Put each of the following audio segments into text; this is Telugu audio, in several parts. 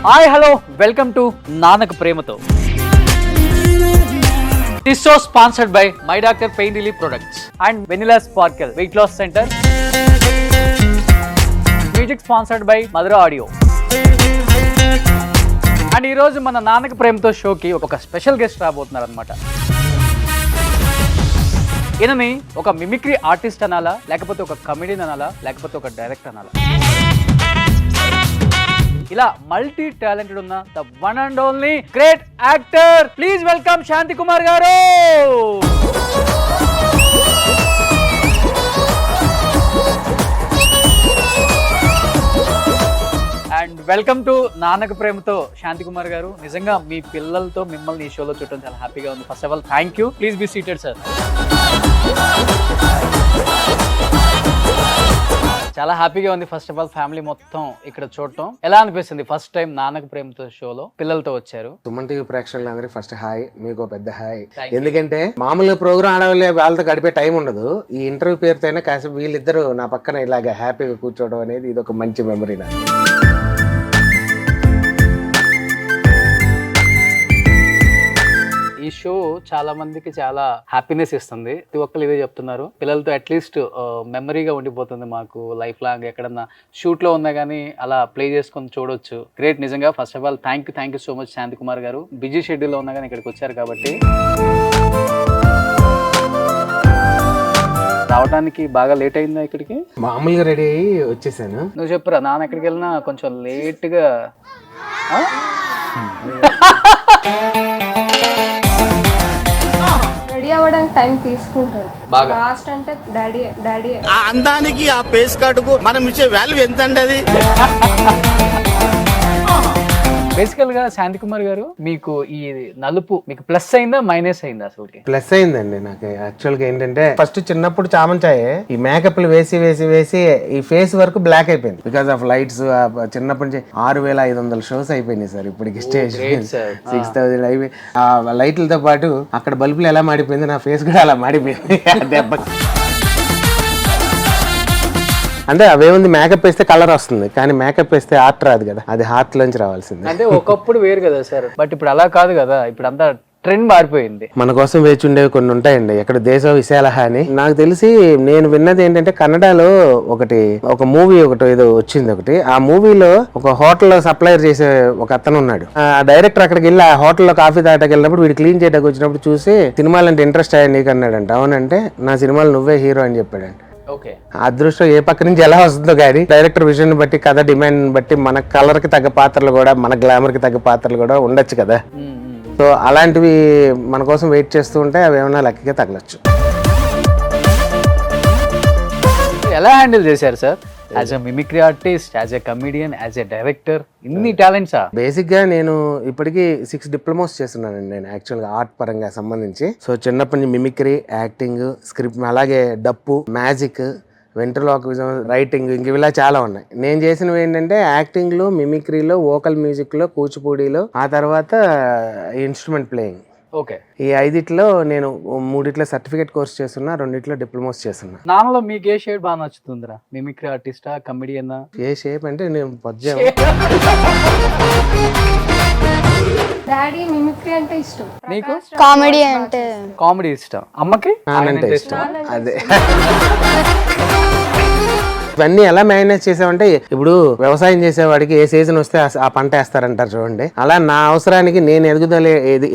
Hi hello welcome to Nanaka Prematho. This show sponsored by my doctor pain relief products and vanilla sparkle weight loss centre. Music sponsored by Madhura audio. And ఈరోజు మన నానక ప్రేమతో షోకి ఒక స్పెషల్ గెస్ట్ రాబోతున్నారు అనమాట. ఈయనని ఒక మిమిక్రీ ఆర్టిస్ట్ అనాలా, లేకపోతే ఒక కమెడియన్ అనాలా, లేకపోతే ఒక డైరెక్టర్ అనాలా, ఇలా మల్టీ టాలెంటెడ్ ఉన్న the one and only great actor. Please welcome Shanti Kumar garu. And welcome to Nanaka ప్రేమతో శాంతి కుమార్ గారు. నిజంగా మీ పిల్లలతో మిమ్మల్ని ఈ షోలో చూడటం చాలా హ్యాపీగా ఉంది. First of all thank you. Please be seated sir. చాలా హ్యాపీగా ఉంది. ఫస్ట్ ఆఫ్ ఆల్ ఫ్యామిలీ మొత్తం ఇక్కడ చూడటం ఎలా అనిపిస్తుంది? ఫస్ట్ టైం నానక ప్రేమతో షోలో పిల్లలతో వచ్చారు. సుమన్ టీవీ ప్రేక్షకులందరికీ ఫస్ట్ హాయ్, మీకు పెద్ద హాయ్. ఎందుకంటే మామూలుగా ప్రోగ్రామ్ ఆడవాళ్ళే వాళ్ళతో గడిపే టైం ఉండదు. ఈ ఇంటర్వ్యూ పేరుతోనే కాసేపు వీళ్ళిద్దరు నా పక్కన ఇలాగ హ్యాపీగా కూర్చోవడం అనేది ఇది ఒక మంచి మెమరీ నాకు. ఈ షో చాలా మందికి చాలా హ్యాపీనెస్ ఇస్తుంది. ప్రతి ఒక్కరు ఇదే చెప్తున్నారు. పిల్లలతో అట్లీస్ట్ మెమరీగా ఉండిపోతుంది మాకు లైఫ్ లాంగ్. ఎక్కడన్నా షూట్ లో ఉన్నా కానీ అలా ప్లే చేసుకొని చూడొచ్చు. గ్రేట్ నిజంగా. First of all thank you so much Shanti Kumar garu. Busy schedule లో ఉన్నా కానీ ఇక్కడికి వచ్చారు కాబట్టి. రావడానికి బాగా లేట్ అయిందా ఇక్కడికి? మామూలుగా రెడీ అయ్యి వచ్చేసాను. నువ్వు చెప్పురా, నాన్న ఎక్కడికి వెళ్ళినా కొంచెం లేట్గా రెడీ అవ్వడానికి టైం తీసుకుంటాడు బాగా. లాస్ట్ అంటే డాడీ ఆ అందానికి ఆ పేస్ కార్డుకు మనం ఇచ్చే వాల్యూ ఎంత అండి? అది బేసికల్ గా శాంతి కుమార్ గారు, మీకు ఈ నలుపు మీకు ప్లస్ అయిందా మైనస్ అయిందా? అసలు ప్లస్ అయిందండి నాకు. యాక్చువల్ గా ఏంటంటే ఫస్ట్ చిన్నప్పుడు చామంచాయే ఈ మేకప్లు వేసి వేసి వేసి ఈ ఫేస్ వరకు బ్లాక్ అయిపోయింది బికాస్ ఆఫ్ లైట్స్. చిన్నప్పటి నుంచి 6500 షోస్ అయిపోయినాయి సార్ ఇప్పటికి. స్టేజ్ 6000 అయిపోయి ఆ లైట్లతో పాటు అక్కడ బల్బులు ఎలా మాడిపోయింది, నా ఫేస్ కూడా అలా మాడిపోయింది దెబ్బకి. అంటే అవేముంది, మేకప్ వేస్తే కలర్ వస్తుంది కానీ మేకప్ వేస్తే ఆర్ట్ రాదు కదా, అది హార్ట్ లోంచి రావాల్సింది. అంటే ఒకప్పుడు వేరు కదా సార్, బట్ ఇప్పుడు అలా కాదు కదా. ఇప్పుడు అంతా ట్రెండ్ మారిపోయింది. మన కోసం వేచి ఉండేవి కొన్ని ఉంటాయండి. ఎక్కడ దేశ విశాలహ అని నాకు తెలిసి నేను విన్నది ఏంటంటే కన్నడలో ఒక మూవీ ఏదో వచ్చింది ఒకటి. ఆ మూవీలో ఒక హోటల్లో సప్లైర్ చేసే ఒక అతను ఉన్నాడు. ఆ డైరెక్టర్ అక్కడికి వెళ్ళి ఆ హోటల్లో కాఫీ తాగడానికి వెళ్ళినప్పుడు వీడు క్లీన్ చేయడానికి వచ్చినప్పుడు చూసి సినిమాలంటే ఇంట్రెస్ట్ అయ్యా నీకు అన్నాడంట. అవునంటే నా సినిమాలు నువ్వే హీరో అని చెప్పాడంట. అదృష్టం ఏ పక్క నుంచి ఎలా వస్తుందో కానీ డైరెక్టర్ విజన్ బట్టి, కథ డిమాండ్ బట్టి మన కలర్ కి తగ్గ పాత్రలు కూడా, మన గ్లామర్ కి తగ్గ పాత్రలు కూడా ఉండొచ్చు కదా. సో అలాంటివి మన కోసం వెయిట్ చేస్తూ ఉంటే అవి ఏమైనా లక్కీగా తగలచ్చు. ఎలా హ్యాండిల్ చేశారు sir as a mimicry artist, as a comedian, as a director? ఇన్ని టాలెంట్సా? బేసిక్ గా నేను ఇప్పటికీ 6 డిప్లొమాస్ చేస్తున్నానండి నేను యాక్చువల్ గా ఆర్ట్ పరంగా సంబంధించి. సో చిన్నప్పటి నుంచి మిమిక్రీ, యాక్టింగ్, స్క్రిప్ట్, అలాగే డప్పు, మ్యాజిక్, వెంట్రలోక్విజం, రైటింగ్, ఇంక ఇలా చాలా ఉన్నాయి. నేను చేసినవి ఏంటంటే యాక్టింగ్లో, మిమిక్రీలో, వోకల్ మ్యూజిక్లో, కూచిపూడిలో, ఆ తర్వాత ఇన్స్ట్రుమెంట్ ప్లేయింగ్. ఓకే. ఈ 5 నేను 3 సర్టిఫికేట్ కోర్స్ చేస్తున్నా, 2 డిప్లొమాస్ చేస్తున్నా. నాన్నలో మీకు ఏ షేడ్ బాగా నచ్చుతుందిరా? మిమిక్రీ ఆర్టిస్టా, కమెడియనా? ఏ షేప్ అంటే నేను పద్యం. డాడీ మిమిక్రీ అంటే ఇష్టం. నీకు? కామెడీ ఇష్టం. అమ్మకి అంటే ఇష్టం. అదే ఇవన్నీ ఎలా మేనేజ్ చేసామంటే, ఇప్పుడు వ్యవసాయం చేసేవాడికి ఏ సీజన్ వస్తే ఆ పంట వేస్తారంటారు చూడండి. అలా నా అవసరానికి నేను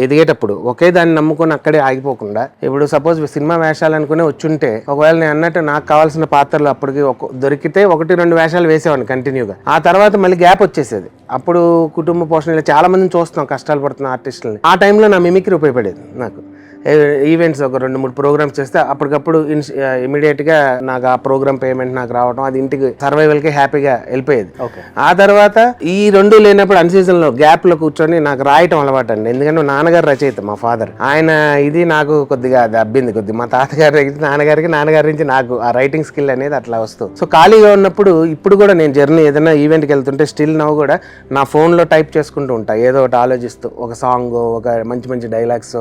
ఎదిగేటప్పుడు ఒకే దాన్ని నమ్ముకొని అక్కడే ఆగిపోకుండా, ఇప్పుడు సపోజ్ సినిమా వేషాలు అనుకునే వచ్చుంటే, ఒకవేళ నేను అన్నట్టు నాకు కావాల్సిన పాత్రలు అప్పటికి దొరికితే 1-2 వేషాలు వేసేవాడిని కంటిన్యూగా. ఆ తర్వాత మళ్ళీ గ్యాప్ వచ్చేసేది. అప్పుడు కుటుంబ పోషణ ఇలా చాలా మందిని చూస్తున్నాం, కష్టాలు పడుతున్న ఆర్టిస్టులని. ఆ టైంలో నా మిమిక్రీ ఉపయోగపడేది నాకు. ఈవెంట్స్ ఒక 2-3 ప్రోగ్రామ్స్ చేస్తే అప్పటికప్పుడు ఇమీడియట్ గా నాకు ఆ ప్రోగ్రామ్ పేమెంట్ నాకు రావడం, అది ఇంటికి సర్వైవల్ కి హ్యాపీగా వెళ్ళిపోయేది. ఆ తర్వాత ఈ 2 లేనప్పుడు అన్ సీజన్ లో గ్యాప్ లో కూర్చొని నాకు రాయటం అలవాటు అండి. ఎందుకంటే నాన్నగారు రచయిత, మా ఫాదర్. ఆయన ఇది నాకు కొద్దిగా అది అబ్బింది. మా తాతగారి నాన్నగారికి, నాన్నగారి నుంచి నాకు ఆ రైటింగ్ స్కిల్ అనేది అట్లా వస్తుంది. సో ఖాళీగా ఉన్నప్పుడు ఇప్పుడు కూడా నేను జర్నీ ఏదైనా ఈవెంట్కి వెళ్తుంటే స్టిల్ నవ్వు కూడా నా ఫోన్లో టైప్ చేసుకుంటూ ఉంటా, ఏదో ఒకటి ఆలోచిస్తూ. ఒక సాంగ్, ఒక మంచి మంచి డైలాగ్స్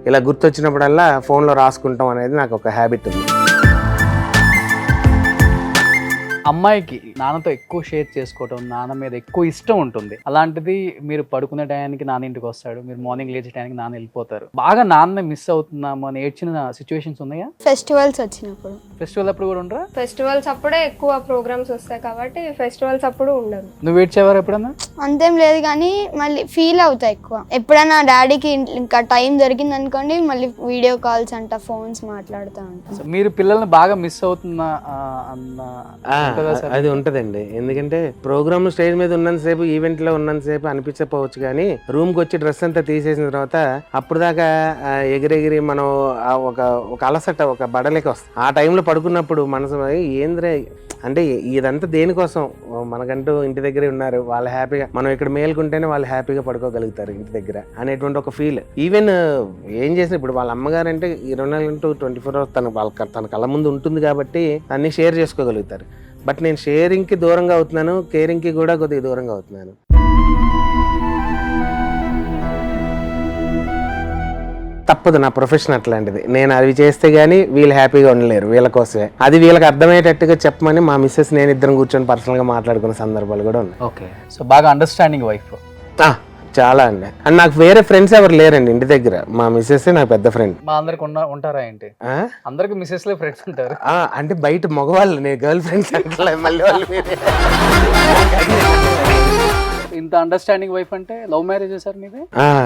ఇలా గుర్తొచ్చినప్పుడల్లా ఫోన్లో రాసుకుంటాం అనేది నాకు ఒక హ్యాబిట్ ఉంది. అమ్మాయికి నాన్నతో ఎక్కువ షేర్ చేసుకోవటం, నాన్న మీద ఎక్కువ ఇష్టం ఉంటుంది. అలాంటిది మీరు పడుకునే టయానికి నాన్న ఇంటికి వస్తాడు, మీరు మార్నింగ్ లేచే టయానికి నాన్న వెళ్ళిపోతారు. బాగా నాన్న మిస్ అవుతున్నాము అని ఏడ్చిన సిచ్యువేషన్స్ ఉన్నాయా? ఫెస్టివల్స్ వచ్చినప్పుడు. ఫెస్టివల్ అప్పుడు కూడా ఉండరా? ఫెస్టివల్స్ అప్పుడే ఎక్కువ ప్రోగ్రామ్స్ వస్తాయి కాబట్టి ఫెస్టివల్స్ అప్పుడు ఉండరు. నువ్వు ఏడ్చేవారు ఎప్పుడన్నా? అంతేం లేదు కానీ మళ్ళీ ఫీల్ అవుతా ఎక్కువ. ఎప్పుడైనా డాడీకి ఇంకా టైం దొరికింది అనుకోండి మళ్ళీ వీడియో కాల్స్ అంట, ఫోన్స్ మాట్లాడుతూ ఉంటాం. So, మీరు పిల్లల్ని బాగా మిస్ అవుతున్నా అన్న ఉంటుందా సార్? అది ఉంటదండి. ఎందుకంటే ప్రోగ్రామ్ స్టేజ్ మీద ఉన్నంతసేపు, ఈవెంట్ లో ఉన్నంతసేపు అనిపించకపోవచ్చు కానీ రూమ్ కి వచ్చి డ్రెస్ అంతా తీసేసిన తర్వాత అప్పుడు దాకా ఎగిరెగిరి మనం ఒక అలసట, ఒక బడలేక వస్తుంది. ఆ టైంలో పడుకున్నప్పుడు మనసు ఏంద్రే అంటే ఇదంతా దేనికోసం, మనకంటూ ఇంటి దగ్గరే ఉన్నారు, వాళ్ళు హ్యాపీగా, మనం ఇక్కడ మేలుకుంటేనే వాళ్ళు హ్యాపీగా పడుకోగలుగుతారు ఇంటి దగ్గర అనేటువంటి ఒక ఫీల్. ఈవెన్ ఏం చేసిన ఇప్పుడు వాళ్ళ అమ్మగారు అంటే 24/24 అవర్స్ తన కళ్ళ ముందు ఉంటుంది కాబట్టి అన్ని షేర్ చేసుకోగలుగుతారు. బట్ నేను షేరింగ్కి దూరంగా అవుతున్నాను, కేరింగ్కి కూడా కొద్దిగా దూరంగా అవుతున్నాను. తప్పదు, నా ప్రొఫెషన్ అట్లాంటిది. నేను అవి చేస్తే గానీ వీళ్ళు హ్యాపీగా ఉండలేరు, వీళ్ళ కోసమే. అది వీళ్ళకి అర్థమయ్యేటట్టుగా చెప్పమని మా మిస్సెస్ నేను ఇద్దరం కూర్చొని పర్సనల్ గా మాట్లాడుకున్న సందర్భాలు కూడా ఉన్నాయి. ఓకే, సో బాగా అండర్స్టాండింగ్ వైఫ్. చాలా అండి. అండ్ నాకు వేరే ఫ్రెండ్స్ ఎవరు లేరండి ఇంటి దగ్గర, మా మిస్సెస్ నాకు పెద్ద ఫ్రెండ్. మా అందరికి ఉంటారా ఏంటి? అందరికి మిస్సెస్ లే ఫ్రెండ్స్ ఉంటారు. అంటే బయట మగవాళ్ళు, నేను గర్ల్ ఫ్రెండ్స్ అంటే మళ్ళీ వాళ్ళు ఇంత అండర్స్టాండింగ్ వైఫ్ అంటే లవ్ మ్యారేజ్ సార్ మీది?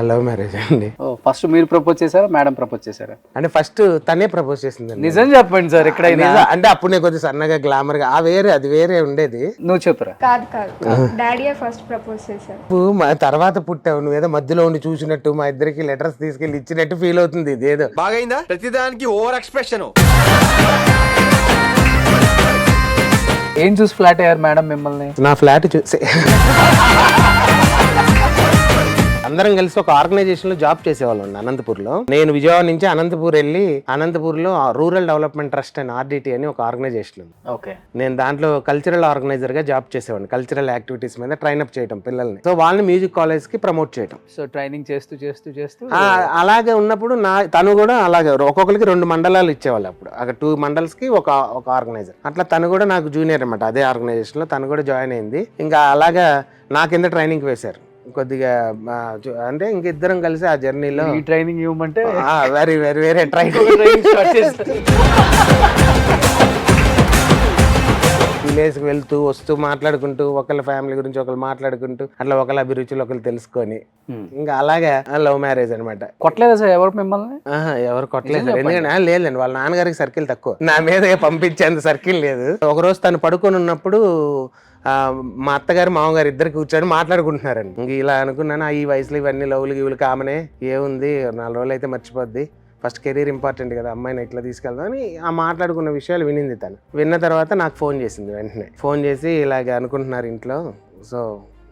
లవ్ మ్యారేజ్ అండి. ఫస్ట్ మీరు ప్రపోజ్ చేశారా, మేడం ప్రపోజ్ చేశారా? అంటే ఫస్ట్ తనే ప్రపోజ్ చేసింది. నిజం చెప్పండి సార్ ఎక్కడైనా. అంటే అప్పుడు నేను కొద్దిగా సన్నగా గ్లామర్ గా అది వేరే ఉండేది. నువ్వు చెప్పురా. కాదు డాడీయే ఫస్ట్ ప్రపోజ్ చేశారు. నువ్వు మా తర్వాత పుట్టావు, నువ్వేదో మధ్యలో ఉండి చూసినట్టు మా ఇద్దరికి లెటర్స్ తీసుకెళ్లి ఇచ్చినట్టు ఫీల్ అవుతుంది. ఇది ఏదో బాగైందా? ప్రతిదానికి ఓవర్ ఎక్స్ప్రెషన్. ఏం చూసి ఫ్లాట్ అయ్యారు మేడం మిమ్మల్ని? నా ఫ్లాట్ చూసి అందరం కలిసి ఒక ఆర్గనైజేషన్ లో జాబ్ చేసేవాళ్ళం అనంతపూర్లో. నేను విజయవాడ నుంచి అనంతపూర్ వెళ్ళి అనంతపూర్లో rural development trust and RDT అని ఒక ఆర్గనైజేషన్ ఉంది. ఓకే, నేను దాంట్లో కల్చరల్ ఆర్గనైజర్ గా జాబ్ చేసేవాడిని. కల్చరల్ యాక్టివిటీస్ మీద ట్రైన్ అప్ చేయడం పిల్లల్ని, సో వాళ్ళని మ్యూజిక్ కాలేజ్ కి ప్రమోట్ చేయడం. సో ట్రైనింగ్ చేస్తూ అలాగే ఉన్నప్పుడు తను కూడా అలాగే ఒక్కొక్కరికి 2 మండలాలు ఇచ్చేవాళ్ళు. అప్పుడు అక్కడ 2 మండల్స్ కి ఒక ఆర్గనైజర్. అట్లా తను కూడా నాకు జూనియర్ అనమాట అదే ఆర్గనైజేషన్ లో. తను కూడా జాయిన్ అయింది. ఇంకా అలాగా నా కింద ట్రైనింగ్ వేశారు కొద్దిగా. అంటే ఇంకిద్దరం కలిసి ఆ జర్నీలో ఈ ట్రైనింగ్ ఇవ్వమంటే వేరే ట్రైనింగ్ విలేజ్కి వెళ్తూ వస్తూ మాట్లాడుకుంటూ ఒకళ్ళ ఫ్యామిలీ గురించి ఒకళ్ళు మాట్లాడుకుంటూ అట్లా ఒకళ్ళ అభిరుచులు ఒకళ్ళు తెలుసుకొని ఇంకా అలాగే లవ్ మ్యారేజ్ అనమాట. కొట్టలేదా సార్ ఎవరు మిమ్మల్ని? ఎవరు కొట్టలేదు. ఎందుకంటే లేదండి, వాళ్ళ నాన్నగారికి సర్కిల్ తక్కువ, నా మీద పంపించేంత సర్కిల్ లేదు. ఒకరోజు తను పడుకొని ఉన్నప్పుడు మా అత్తగారు మామగారు ఇద్దరు కూర్చొని మాట్లాడుకుంటున్నారండి. ఇంక ఇలా అనుకున్నాను, ఈ వయసులో ఇవన్నీ లవ్లు గివులు కామనే, ఏముంది 4 రోజులు అయితే మర్చిపోద్ది, ఫస్ట్ కెరీర్ ఇంపార్టెంట్ కదా, అమ్మాయిని ఎట్లా తీసుకెళ్దాం అని ఆ మాట్లాడుకున్న విషయాలు వినింది తను. విన్న తర్వాత నాకు ఫోన్ చేసింది. వెంటనే ఫోన్ చేసి ఇలాగ అనుకుంటున్నారు ఇంట్లో, సో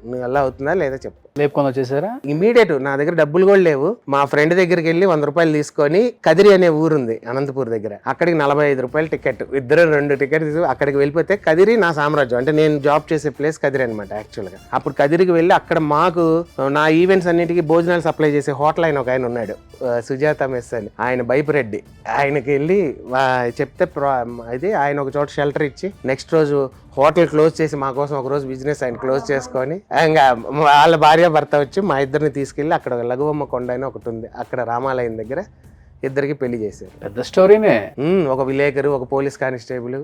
నువ్వు అలా అవుతుందా లేదా చెప్పు. లేపుకొని వచ్చేసారా? ఇమీడియట్. నా దగ్గర డబ్బులు కూడా లేవు. మా ఫ్రెండ్ దగ్గరికి వెళ్ళి 100 రూపాయలు తీసుకొని, కదిరి అనే ఊరుంది అనంతపూర్ దగ్గర, అక్కడికి 45 రూపాయలు టికెట్, ఇద్దరు 2 టికెట్ తీసి అక్కడికి వెళ్ళిపోతే కదిరి నా సామ్రాజ్యం. అంటే నేను జాబ్ చేసే ప్లేస్ కదిరి అనమాట యాక్చువల్గా. అప్పుడు కదిరికి వెళ్ళి అక్కడ మాకు నా ఈవెంట్స్ అన్నిటికీ భోజనాలు సప్లై చేసే హోటల్ ఆయన ఒక ఆయన ఉన్నాడు, సుజాత మెస్ అని, ఆయన బైపురెడ్డి. ఆయనకి వెళ్ళి చెప్తే అయితే ఆయన ఒక చోట షెల్టర్ ఇచ్చి నెక్స్ట్ రోజు హోటల్ క్లోజ్ చేసి మా కోసం ఒక రోజు బిజినెస్ ఆయన క్లోజ్ చేసుకొని, ఇంకా వాళ్ళ భార్య భర్త వచ్చి మా ఇద్దరిని తీసుకెళ్ళి అక్కడ లఘువమ్మ కొండ అని ఒకటి ఉంది, అక్కడ రామాలయం దగ్గర ఇద్దరికి పెళ్లి చేశారు. పెద్ద స్టోరీనే. ఒక విలేకరు, ఒక పోలీస్ కానిస్టేబుల్.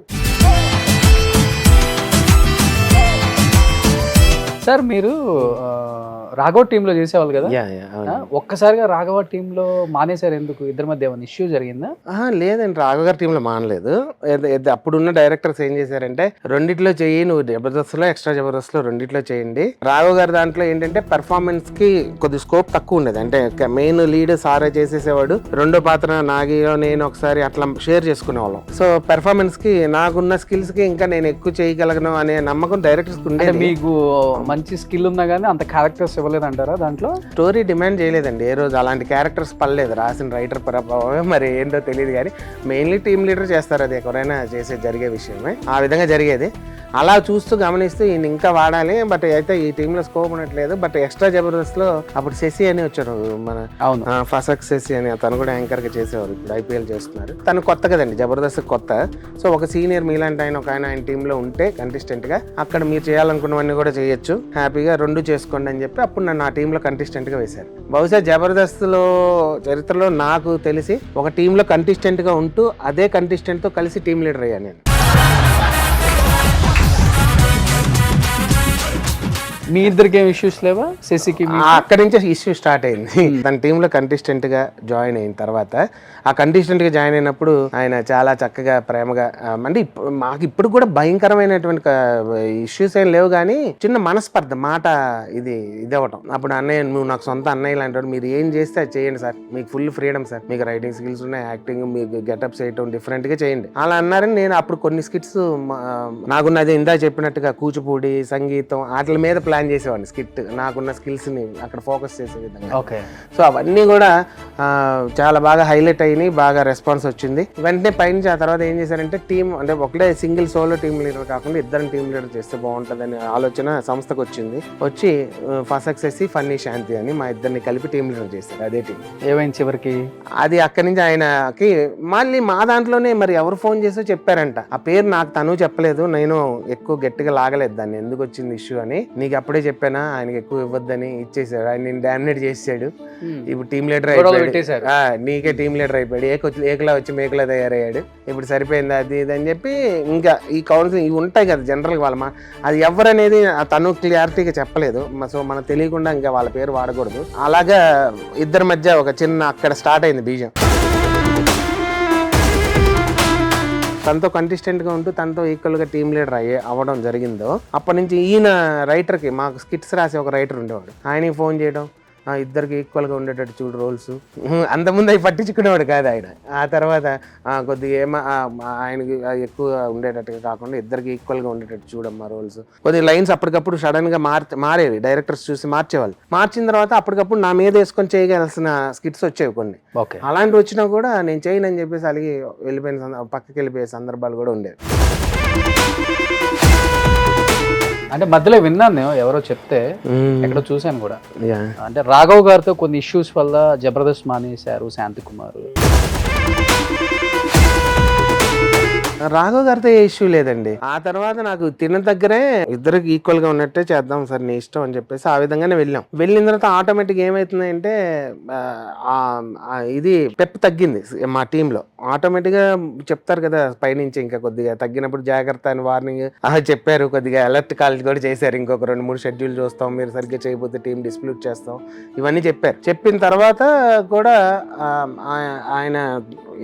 సార్ మీరు రాఘవ టీంలో చేసేవాళ్ళు కదా, ఒక్కసారిగా రాఘవ టీంలో మానేశారు ఎందుకు? ఇద్దరి మధ్య ఏమైనా ఇష్యూ జరిగిందా? లేదండి, రాఘవ గారి టీంలో మానలేదు. అప్పుడున్న డైరెక్టర్స్ ఏం చేశారంటే, రెండిట్లో చెయ్యి, నువ్వు జబర్దస్త్లో ఎక్స్ట్రా జబర్దస్త్లో రెండిట్లో చేయండి. రాఘవ గారి దాంట్లో ఏంటంటే పెర్ఫార్మెన్స్ కి కొద్ది స్కోప్ తక్కువ ఉండేది. అంటే మెయిన్ లీడ్ సారే చేసేసేవాడు, రెండో పాత్ర నాగియో నేను ఒకసారి అట్లా షేర్ చేసుకునే వాళ్ళం. సో పెర్ఫార్మెన్స్ కి నాకున్న స్కిల్స్ కి ఇంకా నేను ఎక్కువ చేయగలను అనే నమ్మకం డైరెక్టర్స్ ఉండేది. మీకు మంచి స్కిల్ ఉన్నా కానీ అంత క్యారెక్టర్స్ క్యారెక్టర్స్ ఇవ్వలేదంటారా దాంట్లో? స్టోరీ డిమాండ్ చేయలేదండి ఏ రోజు, అలాంటి క్యారెక్టర్స్ పడలేదు. రాసిన రైటర్ ప్రభావమే మరి ఏంటో తెలియదు, కానీ మెయిన్లీ టీమ్ లీడర్ చేస్తారు, అది ఎవరైనా చేసే జరిగే విషయమే. ఆ విధంగా జరిగేది. అలా చూస్తూ గమనిస్తూ ఈయన ఇంకా వాడాలి, బట్ అయితే ఈ టీంలో స్కోప్ ఉండట్లేదు. బట్ ఎక్స్ట్రా జబర్దస్త్లో అప్పుడు శశి అని వచ్చారు, మన ఫసక్ శశి అని, తను కూడా యాంకర్గా చేసేవారు. ఇప్పుడు IPL చేస్తున్నారు. తను కొత్త కదండి, జబర్దస్త్ కొత్త. సో ఒక సీనియర్ మీలాంటి ఆయన ఒక ఆయన టీంలో ఉంటే కంటెస్టెంట్గా అక్కడ మీరు చేయాలనుకున్నవన్నీ కూడా చేయొచ్చు, హ్యాపీగా రెండు చేసుకోండి అని చెప్పి అప్పుడు నన్ను ఆ టీంలో కంటెస్టెంట్గా వేశారు. బహుశా జబర్దస్త్లో చరిత్రలో నాకు తెలిసి ఒక టీంలో కంటెస్టెంట్గా ఉంటూ అదే కంటెస్టెంట్తో కలిసి టీం లీడర్ అయ్యాను నేను. మీ ఇద్దరికి ఏం ఇష్యూస్ లేవా? శశికి అక్కడి నుంచే ఇష్యూ స్టార్ట్ అయింది. తన టీంలో కంటెస్టెంట్ గా జాయిన్ అయిన తర్వాత, ఆ కంటెస్టెంట్ గా జాయిన్ అయినప్పుడు ఆయన చాలా చక్కగా ప్రేమగా, అంటే మాకు ఇప్పుడు కూడా భయంకరమైనటువంటి ఇష్యూస్ ఏం లేవు, కానీ చిన్న మనస్పర్ధ మాట ఇది అవ్వటం. అప్పుడు అన్నయ్య, నువ్వు నాకు సొంత అన్నయ్య లాంటి, మీరు ఏం చేస్తే అది చేయండి సార్, మీకు ఫుల్ ఫ్రీడమ్ సార్, మీకు రైటింగ్ స్కిల్స్ ఉన్నాయి, యాక్టింగ్, మీకు గెటప్స్ వేయటం డిఫరెంట్ గా చేయండి అలా అన్నారని నేను అప్పుడు కొన్ని స్కిట్స్ నాకున్నది ఇందా చెప్పినట్టుగా కూచిపూడి, సంగీతం వాటి మీద ప్లాన్ చేసేవాడిని. స్కిట్ నాకున్న స్కిల్స్ ని అక్కడ ఫోకస్ చేసే విధంగా. సో అవన్నీ కూడా చాలా బాగా హైలైట్ అయినాయి, బాగా రెస్పాన్స్ వచ్చింది. వెంటనే పైనుంచి ఆ తర్వాత ఏం చేశారంటే టీం, అంటే ఒకటే సింగిల్ సోలో టీమ్ లీడర్ కాకుండా ఇద్దరు టీమ్ లీడర్ చేస్తే బాగుంటుందని ఆలోచన సంస్థకు వచ్చింది. వచ్చి ఫసక్ శశి, ఫన్నీ శాంతి అని మా ఇద్దరిని కలిపి టీమ్ లీడర్ చేస్తారు. అదే టీం ఏమైంది చివరికి? అది అక్కడి నుంచి ఆయనకి మళ్ళీ మా దాంట్లోనే మరి ఎవరు ఫోన్ చేసో చెప్పారంట. ఆ పేరు నాకు తను చెప్పలేదు, నేను ఎక్కువ గట్టిగా లాగలేదు దాన్ని, ఎందుకు వచ్చింది ఇష్యూ అని. నీకు అప్పుడే చెప్పానా ఆయనకి ఎక్కువ ఇవ్వద్దని, ఇచ్చేసాడు. ఆయన నేను డామినేట్ చేసాడు. ఇప్పుడు టీమ్ లీడర్ అయిపోయాడు, నీకే టీమ్ లీడర్ అయిపోయాడు, ఏకలా వచ్చి మేకలా తయారయ్యాడు, ఇప్పుడు సరిపోయింది అది ఇది అని చెప్పి. ఇంకా ఈ కౌన్సిలింగ్ ఇవి ఉంటాయి కదా జనరల్గా వాళ్ళ, అది ఎవరనేది తను క్లియారిటీగా చెప్పలేదు. సో మనకు తెలియకుండా ఇంకా వాళ్ళ పేరు వాడకూడదు. అలాగా ఇద్దరి మధ్య ఒక చిన్న అక్కడ స్టార్ట్ అయింది బీజం. తనతో కంటెస్టెంట్గా ఉంటూ తనతో ఈక్వల్గా టీమ్ లీడర్ అవ్వడం జరిగిందో, అప్పటి నుంచి ఈయన రైటర్కి, మాకు స్కిట్స్ రాసే ఒక రైటర్ ఉండేవాడు, ఆయనకి ఫోన్ చేయడం, ఇద్దరికి ఈక్వల్గా ఉండేటట్టు చూడు రోల్స్. అంతకుముందు అవి పట్టించుకునేవాడు కాదు ఆయన. ఆ తర్వాత కొద్దిగా ఆయనకి ఎక్కువ ఉండేటట్టుగా కాకుండా ఇద్దరికి ఈక్వల్గా ఉండేటట్టు చూడమ్మా రోల్స్. కొద్దిగా లైన్స్ అప్పటికప్పుడు సడన్గా మారేవి, డైరెక్టర్స్ చూసి మార్చేవాళ్ళు. మార్చిన తర్వాత అప్పటికప్పుడు నా మీద వేసుకొని చేయగలసిన స్కిట్స్ వచ్చేవి కొన్ని. అలాంటివి వచ్చినా కూడా నేను చేయనని చెప్పేసి అలిగి వెళ్ళిపోయిన పక్కకి వెళ్ళిపోయే సందర్భాలు కూడా ఉండేవి. అంటే మధ్యలో విన్నాను నేను, ఎవరో చెప్తే ఎక్కడో చూశాను కూడా. అంటే రాఘవ్ గారితో కొన్ని ఇష్యూస్ వల్ల జబర్దస్త్ మానేశారు శాంతి కుమార్. రాఘవ్ గారితో ఏ ఇష్యూ లేదండి. ఆ తర్వాత నాకు తిన్న దగ్గరే ఇద్దరికి ఈక్వల్ గా ఉన్నట్టే చేద్దాం సార్, నీ ఇష్టం అని చెప్పేసి ఆ విధంగానే వెళ్ళాం. వెళ్ళిన తర్వాత ఆటోమేటిక్ ఏమైతుంది అంటే ఇది పెప్ తగ్గింది మా టీంలో. ఆటోమేటిక్ గా చెప్తారు కదా పైనుంచి, ఇంకా కొద్దిగా తగ్గినప్పుడు జాగ్రత్త అని వార్నింగ్ చెప్పారు. కొద్దిగా అలర్ట్ కాల్ కూడా చేశారు, ఇంకొక 2-3 షెడ్యూల్ చూస్తాం, మీరు సరిగ్గా చేయకపోతే టీం డిస్ప్యూట్ చేస్తాం, ఇవన్నీ చెప్పారు. చెప్పిన తర్వాత కూడా ఆయన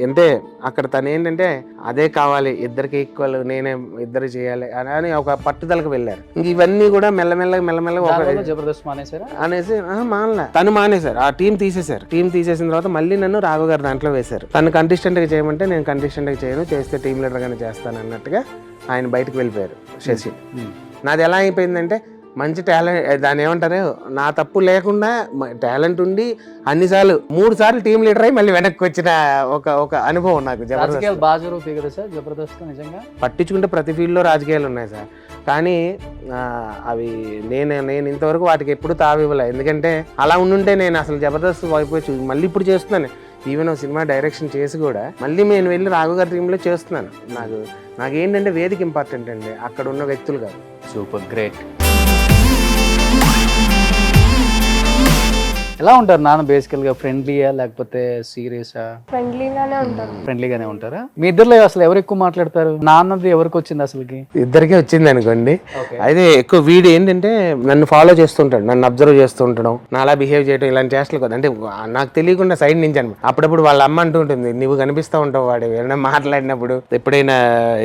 అంటే అక్కడ తను ఏంటంటే అదే కావాలి, ఇద్దరికి ఈక్వల్, నేనే ఇద్దరు చేయాలి అని ఒక పట్టుదలకు వెళ్ళారు. ఇంక ఇవన్నీ కూడా మెల్లమెల్లగా జబర్దస్త్ మానేశారు అనేసి మానలే, తను మానేశారు, ఆ టీం తీసేశారు. టీం తీసేసిన తర్వాత మళ్ళీ నన్ను రాఘవ్ గారు దాంట్లో వేశారు. తను కంటెస్టెంట్ గా చేయమంటే నేను కంటెస్టెంట్ గా చేయను, చేస్తే టీం లీడర్ గానే చేస్తాను అన్నట్టుగా ఆయన బయటకు వెళ్ళిపోయారు. శశి నాది ఎలా అయిపోయిందంటే, మంచి టాలెంట్, దాన్ని ఏమంటారు, నా తప్పు లేకుండా టాలెంట్ ఉండి అన్నిసార్లు 3 సార్లు టీమ్ లీడర్ అయ్యి మళ్ళీ వెనక్కి వచ్చిన ఒక అనుభవం నాకు. పట్టించుకుంటే ప్రతి ఫీల్డ్ లో రాజకీయాలు ఉన్నాయి సార్, కానీ అవి నేను ఇంతవరకు వాటికి ఎప్పుడు తావివ్వలే. ఎందుకంటే అలా ఉండుంటే నేను అసలు జబర్దస్త్ అయిపోయి మళ్ళీ ఇప్పుడు చేస్తున్నాను. ఈవెన్ సినిమా డైరెక్షన్ చేసి కూడా మళ్ళీ నేను వెళ్ళి రాఘవ్ గారి టీంలో చేస్తున్నాను. నాకేంటంటే వేదిక ఇంపార్టెంట్ అండి, అక్కడ ఉన్న వ్యక్తులు కాదు. Super great. ఎలా ఉంటారు నాన్న బేసికల్ గా? ఫ్రెండ్లీయా లేకపోతే సీరియసా? ఫ్రెండ్లీగానే ఉంటారా? మీ ఇద్దరులో అసలు ఎవరు ఎక్కువ మాట్లాడతారు? నాన్నది ఎవరికి వచ్చింది అసలుకి? ఇద్దరికే వచ్చింది అనుకోండి. అయితే ఎక్కువ వీడు ఏంటంటే నన్ను ఫాలో చేస్తుంటాడు, నన్ను అబ్జర్వ్ చేస్తూ ఉండడం, నా అలా బిహేవ్ చేయడం, ఇలాంటి చేష్టలు కదా. అంటే నాకు తెలియకుండా సైడ్ నుంచి అనమాట. అప్పుడప్పుడు వాళ్ళ అమ్మ అంటూ ఉంటుంది, నువ్వు కనిపిస్తూ ఉంటావు వాడు ఏమైనా మాట్లాడినప్పుడు, ఎప్పుడైనా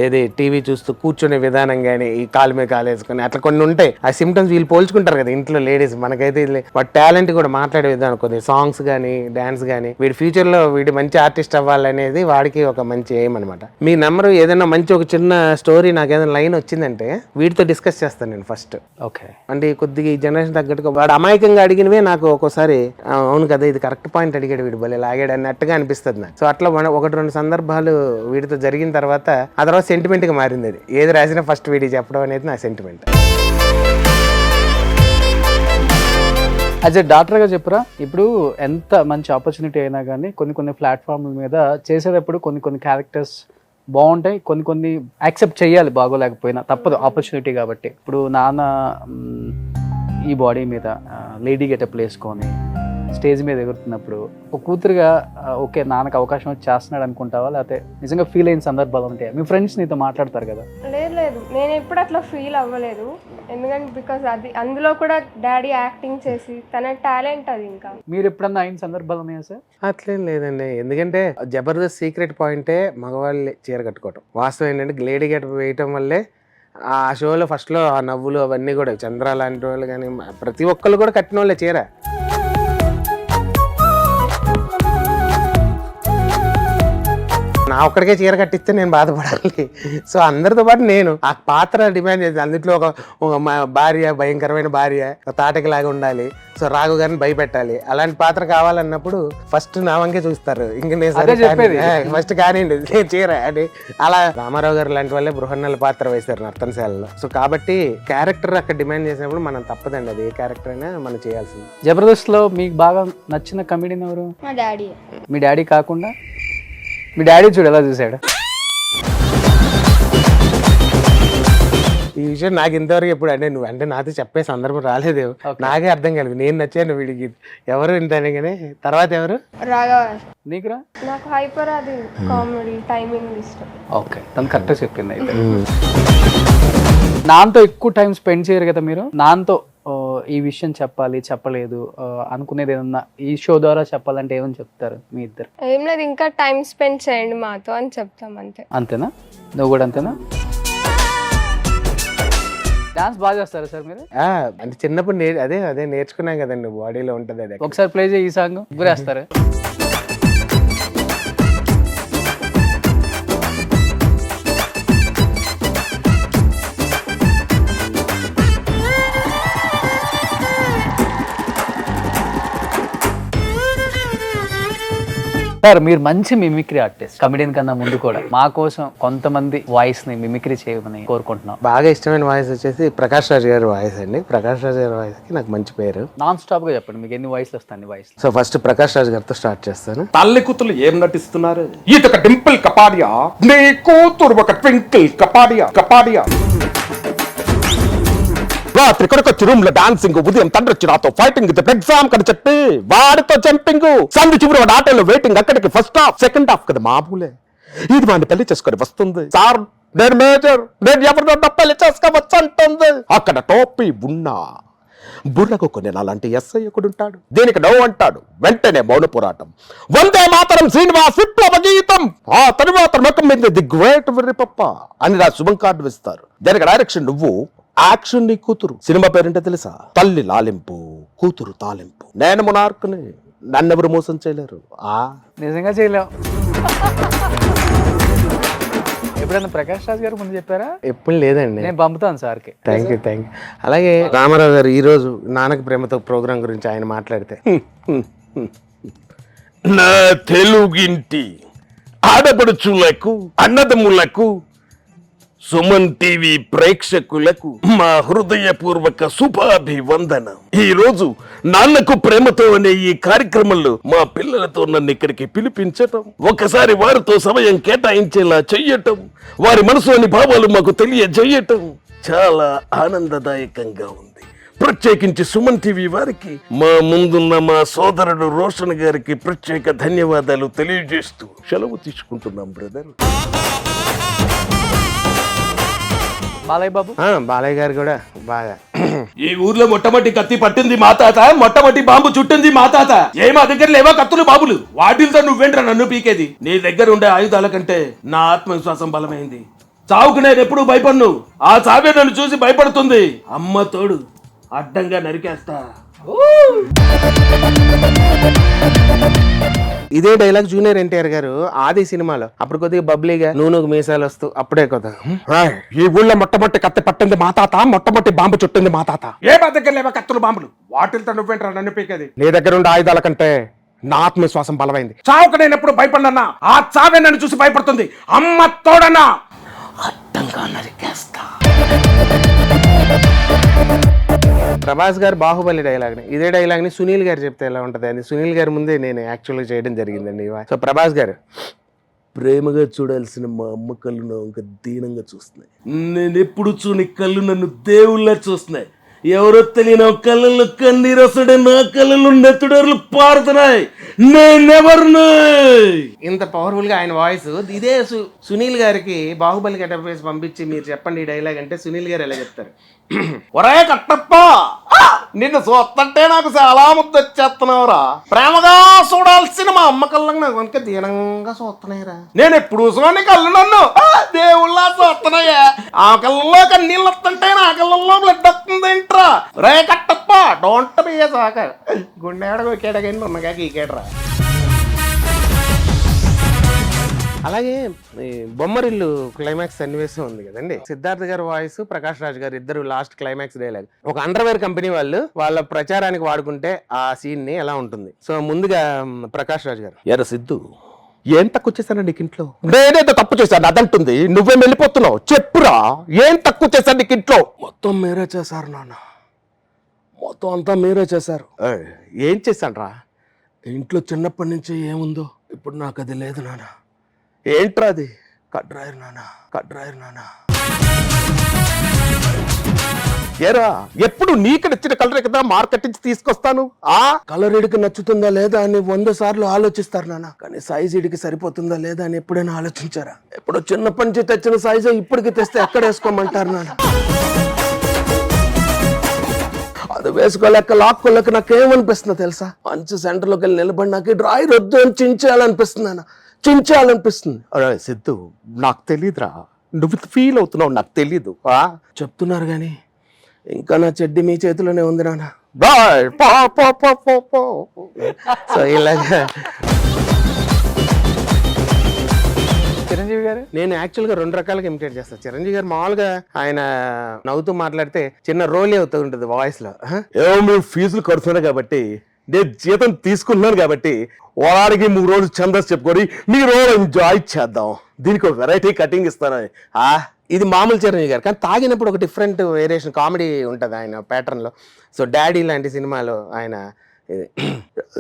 ఏది టీవీ చూస్తూ కూర్చునే విధానం కానీ, ఈ కాలు మీద కాలు వేసుకొని అట్లా కొన్ని ఉంటాయి. ఆ సిమ్టమ్స్ వీళ్ళు పోల్చుకుంటారు కదా ఇంట్లో లేడీస్. మనకైతే వాడు టాలెంట్ కూడా మాట్లాడే మాట్లాడే విధానం, కొన్ని సాంగ్స్ కానీ డాన్స్ కానీ, వీడి ఫ్యూచర్ లో వీడి మంచి ఆర్టిస్ట్ అవ్వాలనేది వాడికి ఒక మంచి ఎయిమ్ అనమాట. మీ నెంబర్ ఏదైనా మంచి ఒక చిన్న స్టోరీ నాకు ఏదైనా లైన్ వచ్చిందంటే వీడితో డిస్కస్ చేస్తాను నేను ఫస్ట్. ఓకే, అంటే కొద్దిగా ఈ జనరేషన్ తగ్గట్టుగా వాడు అమాయకంగా అడిగినవే నాకు ఒక్కోసారి అవును కదా ఇది కరెక్ట్ పాయింట్ అడిగాడు వీడు భలే లాగాడు అన్నట్టుగా అనిపిస్తుంది నాకు. సో అట్లా 1-2 సందర్భాలు వీడితో జరిగిన తర్వాత ఆ తర్వాత సెంటిమెంట్ గా మారింది. అది ఏది రాసినా ఫస్ట్ వీడికి చెప్పడం అనేది నా సెంటిమెంట్. యాజ్ ఎ డాక్టర్గా చెప్పురా, ఇప్పుడు ఎంత మంచి ఆపర్చునిటీ అయినా కానీ కొన్ని ప్లాట్ఫామ్ల మీద చేసేటప్పుడు కొన్ని క్యారెక్టర్స్ బాగుంటాయి, కొన్ని యాక్సెప్ట్ చేయాలి, బాగోలేకపోయినా తప్పదు, ఆపర్చునిటీ కాబట్టి. ఇప్పుడు నాన్న ఈ బాడీ మీద లేడీ గెటప్ వేసుకొని స్టేజ్ మీద ఎగురుతున్నప్పుడు ఒక కూతురుగా ఓకే నాన్నకు అవకాశం వచ్చి చేస్తున్నాడు అనుకుంటావా, లేకపోతే నిజంగా ఫీల్ అయిన సందర్భాలు ఉంటాయి? మీ ఫ్రెండ్స్ నీతో మాట్లాడతారు కదా? లేదు, నేను ఎప్పుడు అట్లా ఫీల్ అవ్వలేదు. ఎందుకంటే బికాస్ అది అందులో కూడా డాడీ యాక్టింగ్ చేసి తన టాలెంట్ అది. ఇంకా మీరు ఎప్పుడన్నా అయిన సందర్భాలు ఉన్నాయా సార్? అట్లేం లేదండి, ఎందుకంటే జబర్దస్త్ సీక్రెట్ పాయింటే మగవాళ్ళు చీర కట్టుకోవటం. వాస్తవం ఏంటంటే లేడీ గెటప్ వేయటం వల్లే ఆ షోలో ఫస్ట్లో ఆ నవ్వులు అవన్నీ కూడా, చంద్ర లాంటి వాళ్ళు కానీ ప్రతి ఒక్కళ్ళు కూడా కట్టిన వాళ్ళే చీర. నా ఒక్కడికే చీర కట్టిస్తే నేను బాధపడాలి. సో అందరితో పాటు నేను ఆ పాత్ర డిమాండ్ చేసి అందులో ఒక భార్య, భయంకరమైన భార్య, తాటకిలాగా ఉండాలి, సో రాఘు గారిని భయపెట్టాలి, అలాంటి పాత్ర కావాలన్నప్పుడు ఫస్ట్ నా వంకే చూస్తారు. ఇంక నేను ఫస్ట్ కానివ్వండి నేను చీర అని. అలా రామారావు గారు లాంటి వాళ్ళే బృహన్నల పాత్ర వేశారు నర్తనశాలలో. సో కాబట్టి క్యారెక్టర్ అక్కడ డిమాండ్ చేసినప్పుడు మనం తప్పదండి, అది ఏ క్యారెక్టర్ అయినా మనం చేయాల్సింది. జబర్దస్త్ లో మీకు బాగా నచ్చిన కమెడియన్ ఎవరు? మా డాడీ. మీ డాడీ కాకుండా మీ డాడీ చూడు ఎలా చూసాడు. ఈ విషయం నాకు ఇంతవరకు ఎప్పుడు అంటే నాతో చెప్పే సందర్భం రాలేదు, నాకే అర్థం కాలేదు. నేను నచ్చాను వీడికి ఎవరు ఇంతనే కానీ తర్వాత ఎవరు? రాఘవ. నీకురా? నాకు హైపర్ అది కామెడీ టైమింగ్ ఇష్టం. ఓకే, తను కరెక్ట్గా చెప్పింది. అయితే నాన్నతో ఎక్కువ టైం స్పెండ్ చేయరు కదా మీరు? నాన్నతో ఈ విషయం చెప్పాలి, చెప్పలేదు అనుకునేది ఏమన్నా ఈ షో ద్వారా చెప్పాలంటే ఏమని చెప్తారు మీ ఇద్దరు? ఏం లేదు, ఇంకా టైం స్పెండ్ చేయండి మాతో అని చెప్తాం అంతే. అంతేనా? నువ్వు కూడా అంతేనా? డాన్స్ బాగా చేస్తారా సార్ మీరు? అంటే చిన్నప్పుడు అదే నేర్చుకున్నాం కదండి, బాడీలో ఉంటుంది అది. ఒకసారి ప్లే చేయి ఈ సాంగ్, గురేస్తారు. సార్ మీరు మంచి మిమిక్రీ ఆర్టిస్ట్, కమెడియన్ కన్నా ముందు కూడా మా కోసం కొంతమంది వాయిస్ ని మిమిక్రీ చేయమని కోరుకుంటున్నాం. బాగా ఇష్టమైన వాయిస్ వచ్చేసి ప్రకాష్ రాజ్ గారి వాయిస్ అండి. ప్రకాష్ రాజ్ గారి వాయిస్ కి నాకు మంచి పేరు. నాన్ స్టాప్ గా చెప్పండి, మీకు ఎన్ని వాయిస్లు వస్తాయి voice? So first Prakash Raj గారితో స్టార్ట్ చేస్తాను. తల్లి కూతురు ఏం నటిస్తున్నారు? ఇదొక డింపుల్ కపాడియా, నీ కూతురు ఒక ట్వింకిల్ కపాడియా. రాత్రి కొడుకొచ్చి రూమ్ లో డాన్సింగ్, ఉదయం తండ్రి వచ్చి నాతో ఫైటింగ్, ఎగ్జామ్ కని చెప్పి వాడితో జంపింగ్, సందు చివరి వాడు ఆటోలో వెయిటింగ్, అక్కడికి ఫస్ట్ హాఫ్ సెకండ్ హాఫ్ కదా మామూలే. ఇది వాడిని పెళ్లి చేసుకొని వస్తుంది, సార్ నేను మేజర్, నేను ఎవరినో పెళ్లి చేసుకోవచ్చు అంటుంది. అక్కడ టోపీ ఉన్నా బుర్రకు కొన్ని అలాంటి ఎస్ఐ ఒకడుంటాడు, దీనికి నవ్వు అంటాడు, వెంటనే మౌన పోరాటం, వందే మాతరం శ్రీనివాస్ విప్లవ గీతం, ఆ తరువాత ముఖం మీద ది గ్రేట్ వెర్రిపప్ప అని నా శుభం కార్డు వేస్తారు. దానికి డైరెక్షన్ నువ్వు, యాక్షన్ నీ కూతురు. సినిమా పేరేంటో తెలుసా? తల్లి లాలింపు కూతురు తాలింపు. నేను మునార్కుని, నన్నెవరు మోసం చేయలేరు. నిజంగా చేయలేవు. ఎప్పుడైనా ప్రకాష్ రాజ్ గారు ముందు చెప్పారా? ఎప్పుడు లేదండి, నేను పంపుతాను సార్కి. Thank you. అలాగే రామారావు గారు ఈ రోజు నాన్నకి ప్రేమతో ప్రోగ్రాం గురించి ఆయన మాట్లాడితే, నా తెలుగింటి ఆడపడుచులకు, అన్నదమ్ములకు, సుమన్ టీవీ ప్రేక్షకులకు మా హృదయపూర్వక శుభాభివందనం. ఈ రోజు నాన్నకు ప్రేమతో అనే ఈ కార్యక్రమంలో మా పిల్లలతో నన్ను ఇక్కడికి పిలిపించటం, ఒకసారి వారితో సమయం కేటాయించేలా చెయ్యటం, వారి మనసులోని భావాలు మాకు తెలియజేయటం చాలా ఆనందదాయకంగా ఉంది. ప్రత్యేకించి సుమన్ టీవీ వారికి, మా ముందున్న మా సోదరుడు రోషన్ గారికి ప్రత్యేక ధన్యవాదాలు తెలియజేస్తూ సెలవు తీసుకుంటున్నాం బ్రదర్. బాలయ్య బాబు? బాలయ్య గారు కూడా బాగా. ఈ ఊర్లో మొట్టమొదటి కత్తి పట్టింది మా తాత, మొట్టమొదటి బాంబు చుట్టింది మా తాత. ఏ మా దగ్గర లేవా కత్తులు బాబులు? వాటితో నువ్వేంట్రా నన్ను పీకేది? నీ దగ్గర ఉండే ఆయుధాల కంటే నా ఆత్మవిశ్వాసం బలమైంది. చావుకు నేను ఎప్పుడు భయపడ్ను, ఆ చావే నన్ను చూసి భయపడుతుంది. అమ్మ తోడు అడ్డంగా నరికేస్తా. ఇదే డైలాగ్ జూనియర్ ఎన్టీఆర్ గారు ఆది సినిమాలో అప్పుడు కొద్దిగా బబ్లీగా నూనెకు మీసాలు వస్తూ అప్పుడే కొద్దిగా రాయ్, ఈ ఊళ్ళో మొట్టమొదటి కత్తి పట్టింది మా తాత, మొట్టమొదటి బాంబు చుట్టింది మా తాత. ఏ మా దగ్గర లేవా కత్తులు బాంబులు? వాటితో నువ్వేంట్రా నన్ను పీకేది? నీ దగ్గర ఉండే ఆయుధాల కంటే నా ఆత్మవిశ్వాసం బలమైంది. చావుకు నేను ఎప్పుడు భయపడన్నా, ఆ చావే నన్ను చూసి భయపడుతుంది. అమ్మ తోడన్నా అడ్డంగా నరికేస్తా. ప్రభాస్ గారు బాహుబలి డైలాగ్ని ఇదే డైలాగ్ని సునీల్ గారు చెప్తే ఎలా ఉంటుంది అని సునీల్ గారి ముందే నేను యాక్చువల్గా చేయడం జరిగిందండి. సో ప్రభాస్ గారు, ప్రేమగా చూడాల్సిన మా అమ్మ కళ్ళు నా ఇంకా దీనంగా చూస్తున్నాయి. నేను ఎప్పుడు చూని కళ్ళు నన్ను దేవుళ్ళ చూస్తున్నాయి. ఎవరో తెలియని కళ్ళల్లో కన్నీరు వస్తాడే, నా కళ్ళల్లో నెత్తుడర్లు పారుతున్నాయి. నేనెవరు? ఇంత పవర్ఫుల్ గా ఆయన వాయిస్ ఇదే సునీల్ గారికి బాహుబలి గెటప్ వేసి పంపించి మీరు చెప్పండి ఈ డైలాగ్ అంటే సునీల్ గారు ఎలా చెప్తారు? ఒరే కట్టప్ప, నిన్ను చూస్తుంటే నాకు చాలా ముద్దు వచ్చేస్తున్నావురా. ప్రేమగా చూడాల్సిన మా అమ్మ కళ్ళకి నాకు కనుక దీనంగా చూస్తున్నాయిరా. నేను ఎప్పుడు చూసుకొని కళ్ళు నన్ను దేవుళ్ళ చూస్తున్నాయా. ఆ కళ్ళల్లో కన్నీళ్ళు వస్తుంటే నా కళ్ళల్లో బ్లడ్ వస్తుంది ఏంట్రా. రే కట్టప్ప, డోంట్ బి ఏ సాక గుండె కేడగండి ఉన్నగా గీకేడరా. అలాగే ఈ బొమ్మరిల్లు క్లైమాక్స్ సన్నివేశం ఉంది కదండి, సిద్ధార్థ్ గారి వాయిస్, ప్రకాష్ రాజ్ గారు ఇద్దరు లాస్ట్ క్లైమాక్స్ డైలాగ్ ఒక అండర్వేర్ కంపెనీ వాళ్ళు వాళ్ళ ప్రచారానికి వాడుకుంటే ఆ సీన్ ని ఎలా ఉంటుంది. సో ముందుగా ప్రకాష్ రాజ్ గారు, ఎర సిద్ధు, ఏం తక్కువ చేశాను నీకు ఇంట్లో? నేనేదో తప్పు చేశాను అదంటుంది, నువ్వేం వెళ్ళిపోతున్నావు? చెప్పురా, ఏం తక్కువ చేశాను నీకు ఇంట్లో? మొత్తం మీరే చేశారు నాన్న, మొత్తం అంతా మీరే చేశారు. ఏం చేశాను రా? ఇంట్లో చిన్నప్పటి నుంచి ఏముందో ఇప్పుడు నాకు అది లేదు నాన్న. ఏంట్రా అది? కడ్రాయర్ నాన్న, కడ్రాయర్ నాన్న. ఏరా, ఎప్పుడు నీకు నచ్చిన కలర్ కదా మార్కెట్ నుంచి తీసుకొస్తాను. ఆ కలర్ ఇడికి నచ్చుతుందా లేదా అని 100 సార్లు ఆలోచిస్తారు నాన్న, కానీ సైజ్ ఇడికి సరిపోతుందా లేదా అని ఎప్పుడైనా ఆలోచించారా? ఎప్పుడు చిన్నప్పటి నుంచి తెచ్చిన సైజు ఇప్పటికి తెస్తే ఎక్కడ వేసుకోమంటారు నాన్న? అది వేసుకోలేక లాక్కోలేక నాకేమనిపిస్తుందో తెలుసా? మంచి సెంటర్లోకి వెళ్ళి నిలబడి నాకు డ్రాయర్ వద్దు అని చించాలనిపిస్తుంది నాన్న, చించాలనిపిస్తుంది. అరే సిద్ధు, నాకు తెలీదురా, నువ్వు ఫీల్ అవుతున్నావు, నాకు తెలీదు. చెప్తున్నారు కానీ ఇంకా నా చెడ్డి మీ చేతిలోనే ఉంది నాన్న. సో ఇలాగా చిరంజీవి గారు, నేను యాక్చువల్గా 2 రకాలుగా ఇమిటేట్ చేస్తాను. చిరంజీవి గారు మామూలుగా ఆయన నవ్వుతూ మాట్లాడితే చిన్న రోల్ అవుతూ ఉంటుంది వాయిస్ లో. ఏమో మీరు ఫీజులు కడుతున్నారు కాబట్టి, నేను జీతం తీసుకున్నాను కాబట్టి వారానికి 3 రోజులు ఛందస్ చెప్పుకొని మీ రోజు ఎంజాయ్ చేద్దాం. దీనికి ఒక వెరైటీ కటింగ్ ఇస్తాను. ఇది మామూలు చిరంజీవి గారు, కానీ తాగినప్పుడు ఒక డిఫరెంట్ వేరియేషన్ కామెడీ ఉంటుంది ఆయన ప్యాటర్న్ లో. సో డాడీ లాంటి సినిమాలో ఆయన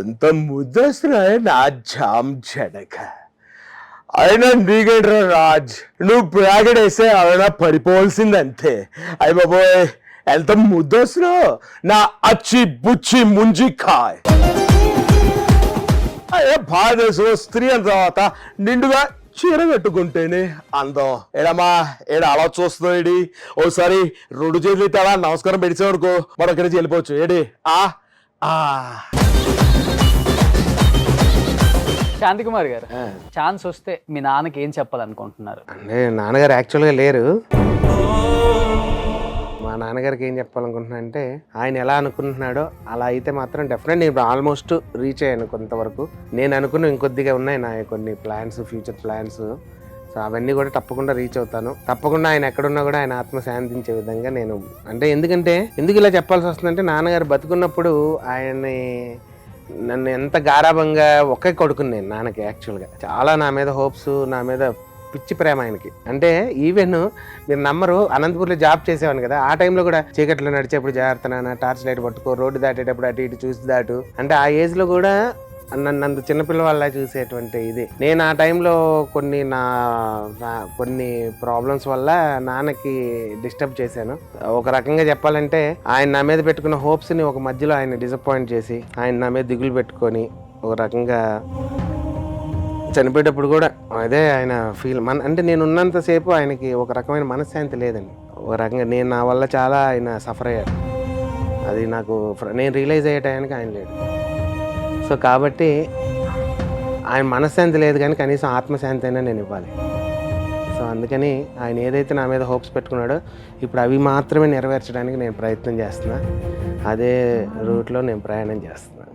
ఎంత ముద్దస్తున్నాయి నా జామ్ జడక. అయినా నీకేంట్రా రాజ్, నువ్వు బ్రాకెట్ వేస్తే అయినా పడిపోవాల్సింది అంతే. అయ్య బాబోయ్, ఎంత ముద్దొస్తున్నావు నా అచ్చి బుచ్చి ముంజికాయ్. అయ్యే భారతదేశంలో స్త్రీ అన్న తర్వాత నిండుగా చీర కట్టుకుంటేనే అందం. ఏడమ్మా, ఏడ అలా చూస్తున్నాడు. ఓసారి 2 చేతులు అయితే అలా నమస్కారం పెడిచేవనుకో మనం ఇక్కడి నుంచి వెళ్ళిపోవచ్చు. ఏడి శాంతి కుమార్ గారు, ఛాన్స్ వస్తే మీ నాన్నకి ఏం చెప్పాలనుకుంటున్నారు? అంటే నాన్నగారు యాక్చువల్గా లేరు. మా నాన్నగారికి ఏం చెప్పాలనుకుంటున్నా అంటే, ఆయన ఎలా అనుకుంటున్నాడో అలా అయితే మాత్రం డెఫినెట్ నేను ఆల్మోస్ట్ రీచ్ అయ్యాను కొంతవరకు. నేను అనుకున్న ఇంకొద్దిగా ఉన్నాయి నా కొన్ని ప్లాన్స్, ఫ్యూచర్ ప్లాన్స్. సో అవన్నీ కూడా తప్పకుండా రీచ్ అవుతాను. తప్పకుండా ఆయన ఎక్కడున్నా కూడా ఆయన ఆత్మ శాంతించే విధంగా నేను, అంటే ఎందుకు ఇలా చెప్పాల్సి వస్తుందంటే, నాన్నగారు బతుకున్నప్పుడు ఆయన్ని నన్ను ఎంత గారాభంగా ఒకే కొడుకుని నేను నాన్నకి. యాక్చువల్గా చాలా నా మీద హోప్స్, నా మీద పిచ్చి ప్రేమ ఆయనకి. అంటే ఈవెన్ మీరు నమ్మరు, అనంతపూర్లో జాబ్ చేసేవాను కదా, ఆ టైంలో కూడా చీకట్లో నడిచేప్పుడు జాగ్రత్త నాన్న, టార్చ్ లైట్ పట్టుకో, రోడ్డు దాటేటప్పుడు అటు ఇటు చూసి దాటు అంటే, ఆ ఏజ్లో కూడా నన్ను చిన్నపిల్లవాళ్ళ చూసేటువంటి ఇది. నేను ఆ టైంలో కొన్ని ప్రాబ్లమ్స్ వల్ల నాన్నకి డిస్టర్బ్ చేశాను. ఒక రకంగా చెప్పాలంటే ఆయన నా మీద పెట్టుకున్న హోప్స్ని ఒక మధ్యలో ఆయన డిసప్పాయింట్ చేసి, ఆయన నా మీద దిగులు పెట్టుకొని ఒక రకంగా చనిపోయేటప్పుడు కూడా అదే ఆయన ఫీల్. అంటే నేను ఉన్నంతసేపు ఆయనకి ఒక రకమైన మనశ్శాంతి లేదండి. ఒక రకంగా నా వల్ల చాలా ఆయన సఫర్ అయ్యారు. అది నాకు నేను రియలైజ్ అయ్యే టైంకి ఆయన లేడు. సో కాబట్టి ఆయన మనశ్శాంతి లేదు, కానీ కనీసం ఆత్మశాంతి అయినా నేను ఇవ్వాలి. సో అందుకని ఆయన ఏదైతే నా మీద హోప్స్ పెట్టుకున్నాడో ఇప్పుడు అవి మాత్రమే నెరవేర్చడానికి నేను ప్రయత్నం చేస్తున్నా. అదే రూట్లో నేను ప్రయాణం చేస్తున్నాను.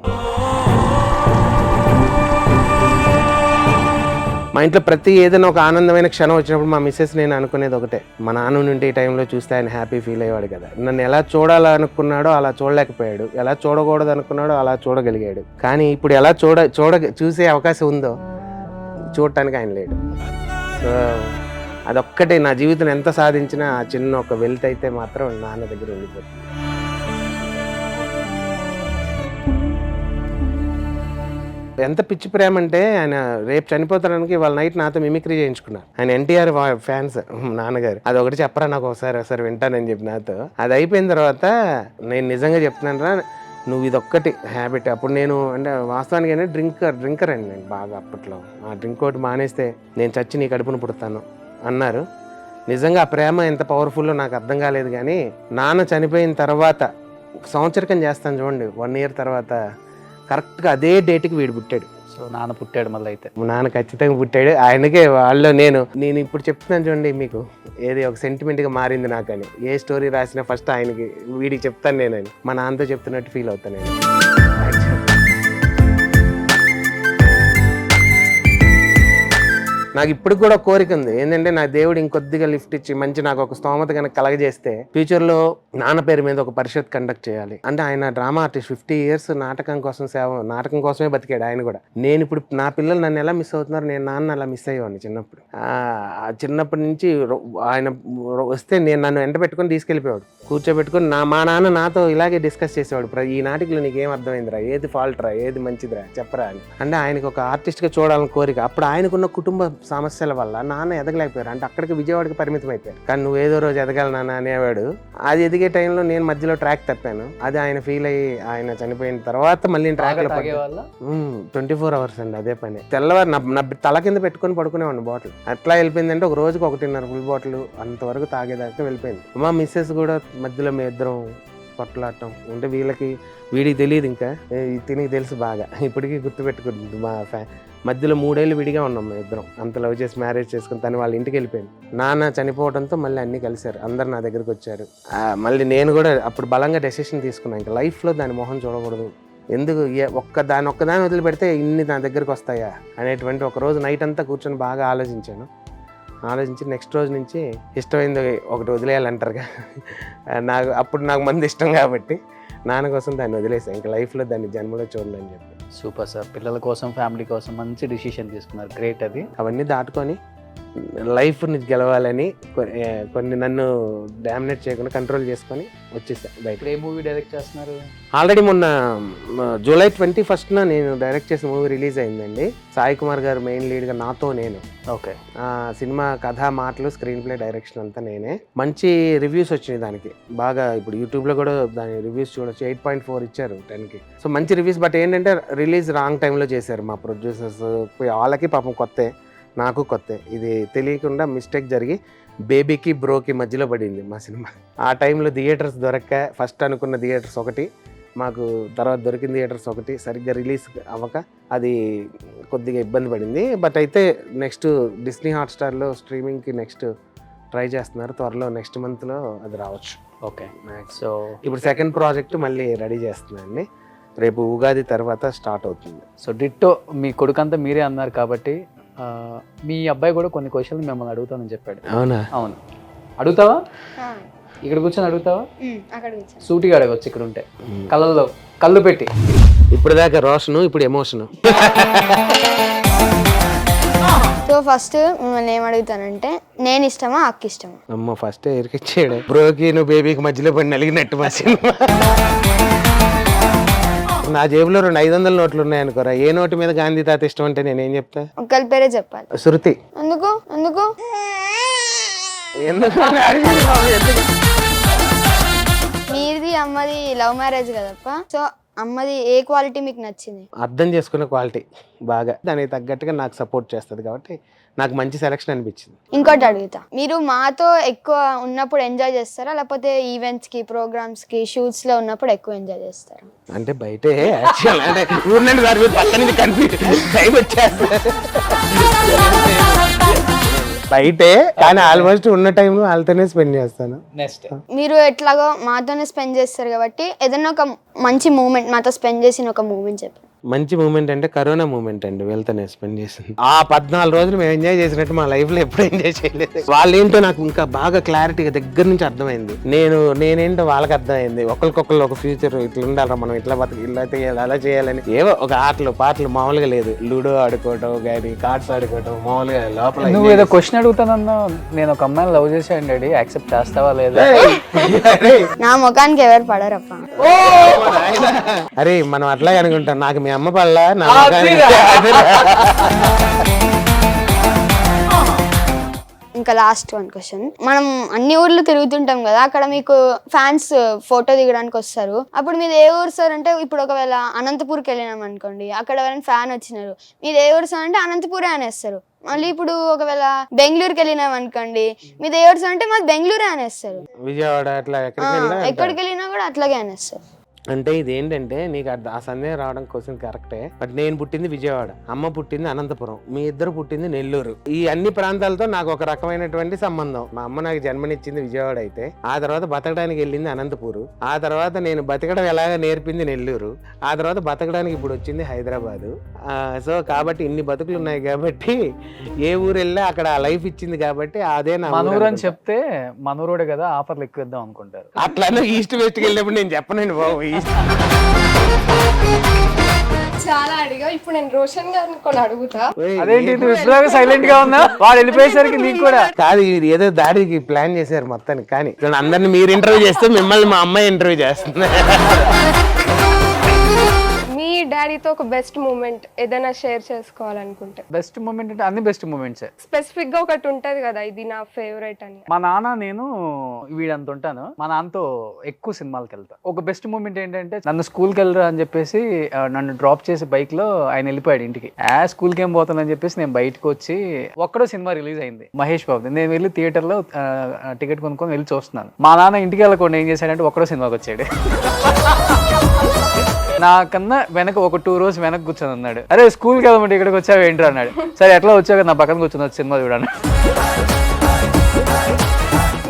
మా ఇంట్లో ప్రతి ఏదైనా ఒక ఆనందమైన క్షణం వచ్చినప్పుడు మా మిస్సెస్ నేను అనుకునేది ఒకటే, మా నాన్న నుండి ఈ టైంలో చూస్తే ఆయన హ్యాపీ ఫీల్ అయ్యేవాడు కదా. నన్ను ఎలా చూడాలనుకున్నాడో అలా చూడలేకపోయాడు, ఎలా చూడకూడదు అనుకున్నాడో అలా చూడగలిగాడు. కానీ ఇప్పుడు ఎలా చూసే అవకాశం ఉందో చూడటానికి ఆయన లేడు. సో అదొక్కటే నా జీవితం ఎంత సాధించినా ఆ చిన్న ఒక వెల్త్ అయితే మాత్రం నాన్న దగ్గర ఉండిపోతుంది. ఎంత పిచ్చి ప్రేమ అంటే ఆయన రేపు చనిపోతాడానికి వాళ్ళ నైట్ నాతో మిమిక్రీ చేయించుకున్నారు. ఆయన ఎన్టీఆర్ ఫ్యాన్స్ నాన్నగారు. అది ఒకటి చెప్పరా నాకు ఒకసారి వింటానని చెప్పి నాతో. అది అయిపోయిన తర్వాత నేను నిజంగా చెప్తున్నాను రా, నువ్వు ఇదొక్కటి హ్యాబిట్. అప్పుడు నేను అంటే వాస్తవానికి డ్రింకర్ అండి నేను బాగా. అప్పట్లో ఆ డ్రింక్ ఒకటి మానేస్తే నేను చచ్చి నీ కడుపును పుడతాను అన్నారు. నిజంగా ఆ ప్రేమ ఎంత పవర్ఫుల్లో నాకు అర్థం కాలేదు. కానీ నాన్న చనిపోయిన తర్వాత సంవత్సరకం చేస్తాను చూడండి, 1 year తర్వాత కరెక్ట్గా అదే డేట్కి వీడు పుట్టాడు. సో నాన్న పుట్టాడు మళ్ళీ అయితే. నాన్న ఖచ్చితంగా పుట్టాడు. ఆయనకే వాళ్ళు నేను ఇప్పుడు చెప్తున్నాను చూడండి మీకు, ఏది ఒక సెంటిమెంట్గా మారింది నాకని. ఏ స్టోరీ రాసినా ఫస్ట్ ఆయనకి వీడికి చెప్తాను నేనని, మా నాన్నతో చెప్తున్నట్టు ఫీల్ అవుతాను నేను. నాకు ఇప్పుడు కూడా కోరిక ఉంది ఏంటంటే, నా దేవుడు ఇంకొద్దిగా లిఫ్ట్ ఇచ్చి మంచి నాకు ఒక స్తోమత కనుక కలగజేస్తే ఫ్యూచర్లో నాన్న పేరు మీద ఒక పరిషత్ కండక్ట్ చేయాలి. అంటే ఆయన డ్రామా ఆర్టిస్ట్, 50 years నాటకం కోసమే బతికాడు ఆయన కూడా. నేను ఇప్పుడు నా పిల్లలు నన్ను ఎలా మిస్ అవుతున్నారు, నేను నాన్న అలా మిస్ అయ్యేవాడిని చిన్నప్పుడు. చిన్నప్పటి నుంచి ఆయన వస్తే నేను నన్ను వెంట పెట్టుకొని తీసుకెళ్ళిపోయాడు, కూర్చోబెట్టుకొని మా నాన్న నాతో ఇలాగే డిస్కస్ చేసేవాడు. ఈ నాటికలో నీకేం అర్థమైందిరా, ఏది ఫాల్ట్ రా, ఏది మంచిదిరా చెప్పరా అని. అంటే ఆయనకు ఒక ఆర్టిస్ట్గా చూడాలని కోరిక. అప్పుడు ఆయనకున్న కుటుంబ సమస్యల వల్ల నాన్న ఎదగలేకపోయారు. అంటే అక్కడికి విజయవాడకి పరిమితం అయిపోయారు. కానీ నువ్వు ఏదో రోజు ఎదగాలి నాన్న అనేవాడు. అది ఎదిగే టైంలో నేను మధ్యలో ట్రాక్ తప్పాను. అది ఆయన ఫీల్ అయ్యి ఆయన చనిపోయిన తర్వాత మళ్ళీ ట్రాక్ 24 hours అండి అదే పని. తెల్లవారు నా తల కింద పెట్టుకొని పడుకునేవాడిని బాటిల్. అట్లా వెళ్ళిపోయిందంటే ఒక రోజుకి 1.5 full బాటిల్ అంతవరకు తాగేదాకా వెళ్ళిపోయింది. మా మిస్సెస్ కూడా మధ్యలో మీ ఇద్దరం కొట్లాడటం అంటే వీడికి తెలియదు, ఇంకా తినికి తెలుసు బాగా, ఇప్పటికీ గుర్తుపెట్టుకుంటుంది. మధ్యలో 3 ఏళ్ళు విడిగా ఉన్నాం మేము ఇద్దరం. అంత లవ్ చేసి మ్యారేజ్ చేసుకుని తను వాళ్ళ ఇంటికి వెళ్ళిపోయింది. నాన్న చనిపోవడంతో మళ్ళీ అన్నీ కలిశారు, అందరు నా దగ్గరికి వచ్చారు. మళ్ళీ నేను కూడా అప్పుడు బలంగా డెసిషన్ తీసుకున్నాను, ఇంకా లైఫ్లో దాని మొహం చూడకూడదు. ఎందుకు ఒక్కదాని వదిలిపెడితే ఇన్ని నా దగ్గరికి వస్తాయా అనేటువంటి ఒక రోజు నైట్ అంతా కూర్చొని బాగా ఆలోచించి నెక్స్ట్ రోజు నుంచి ఇష్టమైంది ఒకటి వదిలేయాలంటారుగా, అప్పుడు నాకు మంది ఇష్టం కాబట్టి నాన్న కోసం దాన్ని వదిలేసాను. ఇంకా లైఫ్లో దాన్ని జన్మలో చూడలేని చెప్పి. సూపర్ సార్, పిల్లల కోసం ఫ్యామిలీ కోసం మంచి డిసిషన్ తీసుకున్నారు, గ్రేట్. అది అవన్నీ దాటుకొని లైఫ్ని గెలవాలని కొన్ని నన్ను డామినేట్ చేయకుండా కంట్రోల్ చేసుకొని వచ్చేసాను బయట. ఏ మూవీ డైరెక్ట్ చేస్తున్నారు? ఆల్రెడీ మొన్న July 21st నేను డైరెక్ట్ చేసిన మూవీ రిలీజ్ అయిందండి. సాయి కుమార్ గారు మెయిన్ లీడ్గా, నాతో నేను. ఓకే. సినిమా కథ, మాటలు, స్క్రీన్ ప్లే, డైరెక్షన్ అంతా నేనే. మంచి రివ్యూస్ వచ్చినాయి దానికి బాగా. ఇప్పుడు యూట్యూబ్లో కూడా దాని రివ్యూస్ చూడొచ్చు, 8.4 ఇచ్చారు 10కి. సో మంచి రివ్యూస్. బట్ ఏంటంటే రిలీజ్ రాంగ్ టైంలో చేశారు మా ప్రొడ్యూసర్స్. వాళ్ళకి పాపం కొత్తే, నాకు కొత్తే. ఇది తెలియకుండా మిస్టేక్ జరిగి బేబీకి బ్రోకి మధ్యలో పడింది మా సినిమా. ఆ టైంలో థియేటర్స్ దొరక్క ఫస్ట్ అనుకున్న థియేటర్స్ ఒకటి, మాకు తర్వాత దొరికిన థియేటర్స్ ఒకటి, సరిగ్గా రిలీజ్ అవ్వక అది కొద్దిగా ఇబ్బంది పడింది. బట్ అయితే నెక్స్ట్ డిస్నీ హాట్స్టార్లో స్ట్రీమింగ్కి నెక్స్ట్ ట్రై చేస్తున్నారు. త్వరలో నెక్స్ట్ మంత్లో అది రావచ్చు. ఓకే. సో ఇప్పుడు సెకండ్ ప్రాజెక్ట్ మళ్ళీ రెడీ చేస్తున్నానండి, రేపు ఉగాది తర్వాత స్టార్ట్ అవుతుంది. సో డిట్టో మీ కొడుకంతా మీరే అన్నారు కాబట్టి మీ అబ్బాయి కూడా కొన్ని క్వశ్చన్లు మిమ్మల్ని అడుగుతానని చెప్పాడు. అవునా? అవును. అడుగుతావా? ఇక్కడ కూర్చొని అడుగుతావా? సూటిగా అడగవచ్చు ఇక్కడ ఉంటే, కళ్ళల్లో కళ్ళు పెట్టి. ఇప్పుడు దాకా రోషను, ఇప్పుడు ఎమోషను. సో ఫస్ట్ మిమ్మల్ని ఏం అడుగుతానంటే, నేను ఇష్టమా అక్క ఇష్టమా? అమ్మ ఫస్ట్ ఎరికిచ్చాడు. బ్రోకి నువ్వు బేబీకి మధ్యలో పడి నలిగినట్టు మా సినిమా. నా జేబులో 2 500 నోట్లు ఉన్నాయనుకోరా, ఏ నోటు మీద గాంధీ తాత ఇష్టం అంటే నేనేం చెప్తా? ఒకరి పేరే చెప్పాలి. శృతి. ఎందుకు మీది అమ్మది లవ్ మ్యారేజ్ కదప్ప. సో అమ్మది ఏ క్వాలిటీ మీకు నచ్చింది? అర్థం చేసుకునే క్వాలిటీ బాగా, దానికి తగ్గట్టుగా నాకు సపోర్ట్ చేస్తుంది కాబట్టి నాకు మంచి సెలక్షన్ అనిపించింది. ఇంకోటి అడుగుతా, మీరు మాతో ఎక్కువ ఉన్నప్పుడు ఎంజాయ్ చేస్తారా, లేకపోతే ఈవెంట్స్కి, ప్రోగ్రామ్స్కి, షూట్స్లో ఉన్నప్పుడు ఎక్కువ ఎంజాయ్ చేస్తారా? అంటే బయటే యాక్చువల్ అంటే ఊరినండి సార్, మీరు పక్కన కన్ఫ్యూజ్ టైం వచ్చేస్తారు. బయటే, కానీ ఆల్మోస్ట్ ఉన్న టైంలో వాళ్ళతోనే స్పెండ్ చేస్తాను. నెక్స్ట్ మీరు ఎట్లాగో మాతోనే స్పెండ్ చేస్తారు కాబట్టి ఏదైనా ఒక మంచి మూమెంట్ మాతో స్పెండ్ చేసిన ఒక మూమెంట్ చెప్పండి. మంచి మూమెంట్ అంటే కరోనా మూమెంట్ అండి, వెళ్తానే స్పెండ్ చేసింది. ఆ 14 రోజులు మేము ఎంజాయ్ చేసినట్టు మా లైఫ్ లో ఎప్పుడు ఎంజాయ్ చేయలేదు. వాళ్ళేంటో నాకు ఇంకా బాగా క్లారిటీగా దగ్గర నుంచి అర్థమైంది. నేనేంటో వాళ్ళకి అర్థమైంది. ఒకరికొకరు ఒక ఫ్యూచర్ ఇట్లా ఉండాలి, మనం ఇట్లా బతక ఇలా చేయాలి అలా చేయాలని. ఏవో ఒక ఆటలు పాటలు మామూలుగా లేదు. లూడో ఆడుకోవటం కానీ కార్డ్స్ ఆడుకోవటం మామూలుగా లోపల. నువ్వు ఏదో క్వశ్చన్ అడుగుతానన్నా, నేను ఒక అమ్మాయిని లవ్ చేశాను డాడీ, యాక్సెప్ట్ చేస్తావా లేదా? నా ముఖానికి ఎవరు పడరప్ప. అరే మనం అట్లాగే అనుకుంటాం, నాకు మీ అమ్మ పడలా నా ఇంకా లాస్ట్ వన్ క్వశ్చన్. మనం అన్ని ఊర్లు తిరుగుతుంటాం కదా, అక్కడ మీకు ఫ్యాన్స్ ఫోటో దిగడానికి వస్తారు. అప్పుడు మీరు ఏ ఊరు సార్ అంటే, ఇప్పుడు ఒకవేళ అనంతపూర్కి వెళ్ళినాం అనుకోండి, అక్కడ ఎవరైనా ఫ్యాన్ వచ్చినారు, మీరు ఏ ఊరు సార్ అంటే అనంతపూరే అనేస్తారు. మళ్ళీ ఇప్పుడు ఒకవేళ బెంగళూరుకి వెళ్ళినాం అనుకోండి, మీరు ఏ ఊరు సార్ అంటే మాది బెంగళూరే అనేస్తారు. విజయవాడ అట్లా ఎక్కడికి వెళ్ళినా కూడా అట్లాగే అనేస్తారు. అంటే ఇది ఏంటంటే నీకు ఆ సందేహం రావడం కోసం కరెక్టే. బట్ నేను పుట్టింది విజయవాడ, అమ్మ పుట్టింది అనంతపురం, మీ ఇద్దరు పుట్టింది నెల్లూరు. ఈ అన్ని ప్రాంతాలతో నాకు ఒక రకమైనటువంటి సంబంధం. మా అమ్మ నాకు జన్మనిచ్చింది విజయవాడ అయితే, ఆ తర్వాత బతకడానికి వెళ్ళింది అనంతపూరు, ఆ తర్వాత నేను బతకడం ఎలాగ నేర్పింది నెల్లూరు, ఆ తర్వాత బతకడానికి ఇప్పుడు వచ్చింది హైదరాబాదు. సో కాబట్టి ఇన్ని బతుకులు ఉన్నాయి కాబట్టి ఏ ఊరు వెళ్ళా అక్కడ లైఫ్ ఇచ్చింది కాబట్టి అదే నా మనూరు అని చెప్తే మనూరుడే కదా ఆఫర్లు ఎక్కువ ఇద్దాం అనుకుంటారు. అట్లానే ఈస్ట్ వెస్ట్కి వెళ్ళినప్పుడు నేను చెప్పనండి బాబు. చాలా అడిగా. ఇప్పుడు నేను రోషన్ గారిని కొన్ని అడుగుతా. అదేంటి నువ్వు ఇప్పుడుగా సైలెంట్ గా ఉన్నా, వాడు వెళ్ళిపోయేసరికి నీకు కూడా కాదు, ఇది ఏదో దారికి ప్లాన్ చేశారు మొత్తానికి. కానీ అందరిని మీరు ఇంటర్వ్యూ చేస్తే మిమ్మల్ని మా అమ్మాయి ఇంటర్వ్యూ చేస్తుంది. మీ డాడీతో ఒక బెస్ట్ మూమెంట్ ఏదైనా షేర్ చేసుకోవాలనుకుంటే. బెస్ట్ మూమెంట్ అంటే అన్ని బెస్ట్ మూమెంట్సే. స్పెసిఫిక్ గా ఒకటి ఉంటది కదా, ఇది నా ఫేవరెట్ అని. మా నాన్న నేను వీడంత ఉంటాను, మా నాన్నతో ఎక్కువ సినిమాలకు వెళ్తా. ఒక బెస్ట్ మూమెంట్ ఏంటంటే, నన్ను స్కూల్కి వెళ్ళరా అని చెప్పేసి నన్ను డ్రాప్ చేసి బైక్ లో ఆయన వెళ్ళిపోయాడు ఇంటికి. స్కూల్కి ఏం పోతానని చెప్పేసి నేను బయటకు వచ్చి, ఒక్కడో సినిమా రిలీజ్ అయింది మహేష్ బాబుది. నేను వెళ్ళి థియేటర్ లో టికెట్ కొనుక్కొని వెళ్ళి చూస్తున్నాను. మా నాన్న ఇంటికి వెళ్ళకుండా ఏం చేశాడంటే ఒక్కడో సినిమాకి వచ్చాడు. నాకన్నా వెనక ఒక 2 రోజు వెనక కూర్చొని అన్నాడు, అరే స్కూల్కి వెళ్ళమంటే ఇక్కడికి వచ్చావు ఏంటి అన్నాడు. సరే ఎట్లా వచ్చాక నా పక్కన కూర్చొని సినిమా చూడాను.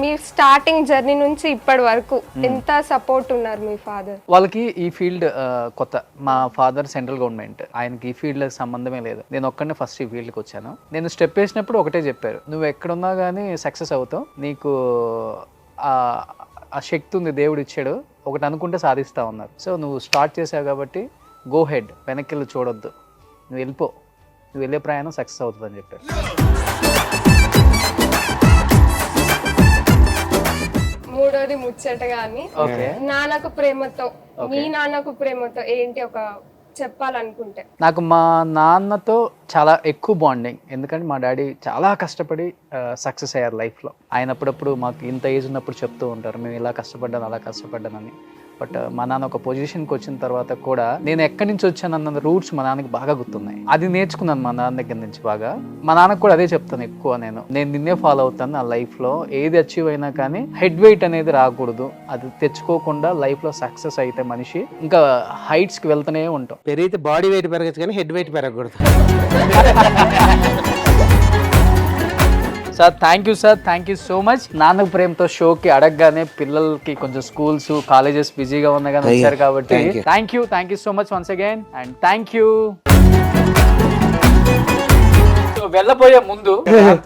మీ స్టార్టింగ్ జర్నీ నుంచి ఇప్పటి వరకు ఎంత సపోర్ట్ ఉన్నారు మీ ఫాదర్? వాళ్ళకి ఈ ఫీల్డ్ కొత్త. మా ఫాదర్ సెంట్రల్ గవర్నమెంట్, ఆయనకి ఈ ఫీల్డ్ సంబంధమే లేదు. నేను ఒక్కడనే ఫస్ట్ ఈ ఫీల్డ్కి వచ్చాను. నేను స్టెప్ వేసినప్పుడు ఒకటే చెప్పారు, నువ్వు ఎక్కడున్నా కానీ సక్సెస్ అవుతావు, నీకు ఆ శక్తి ఉంది, దేవుడు ఇచ్చాడు, ఒకటి అనుకుంటే సాధిస్తా ఉన్నారు. సో నువ్వు స్టార్ట్ చేసావు కాబట్టి గో హెడ్, వెనక్కి వెళ్ళి చూడొద్దు, నువ్వు వెళ్ళిపో, నువ్వు వెళ్ళే ప్రయాణం సక్సెస్ అవుతుంది అని చెప్పారు. మూడోది ముచ్చటగా అని, నాన్నకు ప్రేమతో మీ నాన్నకు ప్రేమతో ఏంటి ఒక చెప్పాలనుకుంటే? నాకు మా నాన్నతో చాలా ఎక్కువ బాండింగ్. ఎందుకంటే మా డాడీ చాలా కష్టపడి సక్సెస్ అయ్యారు లైఫ్లో. ఆయన అప్పుడప్పుడు మాకు ఇంత ఏజ్ ఉన్నప్పుడు చెప్తూ ఉంటారు, మేము ఇలా కష్టపడ్డాను అలా కష్టపడ్డానని. బట్ మా నాన్న ఒక పొజిషన్కి వచ్చిన తర్వాత కూడా నేను ఎక్కడి నుంచి వచ్చాను అన్న రూట్స్ మా నాన్నకి బాగా గుర్తున్నాయి. అది నేర్చుకున్నాను మా నాన్న దగ్గర నుంచి బాగా. మా నాన్నకు కూడా అదే చెప్తాను ఎక్కువ, నేను నిన్నే ఫాలో అవుతాను. నా లైఫ్లో ఏది అచీవ్ అయినా కానీ హెడ్ వెయిట్ అనేది రాకూడదు, అది తెచ్చుకోకుండా లైఫ్లో సక్సెస్ అయితే మనిషి ఇంకా హైట్స్కి వెళ్తూనే ఉంటాం. పెరిగితే బాడీ వెయిట్ పెరగచ్చు కానీ హెడ్ వెయిట్ పెరగకూడదు. Sir thank you sir, thank you so much. Nannaku Prematho షోకి అడగగానే పిల్లలకి కొంచెం స్కూల్స్ కాలేజెస్ బిజీగా ఉన్నాయి కానీ వచ్చారు కాబట్టి thank you so much once again and thank you. వెళ్ళబోయే ముందు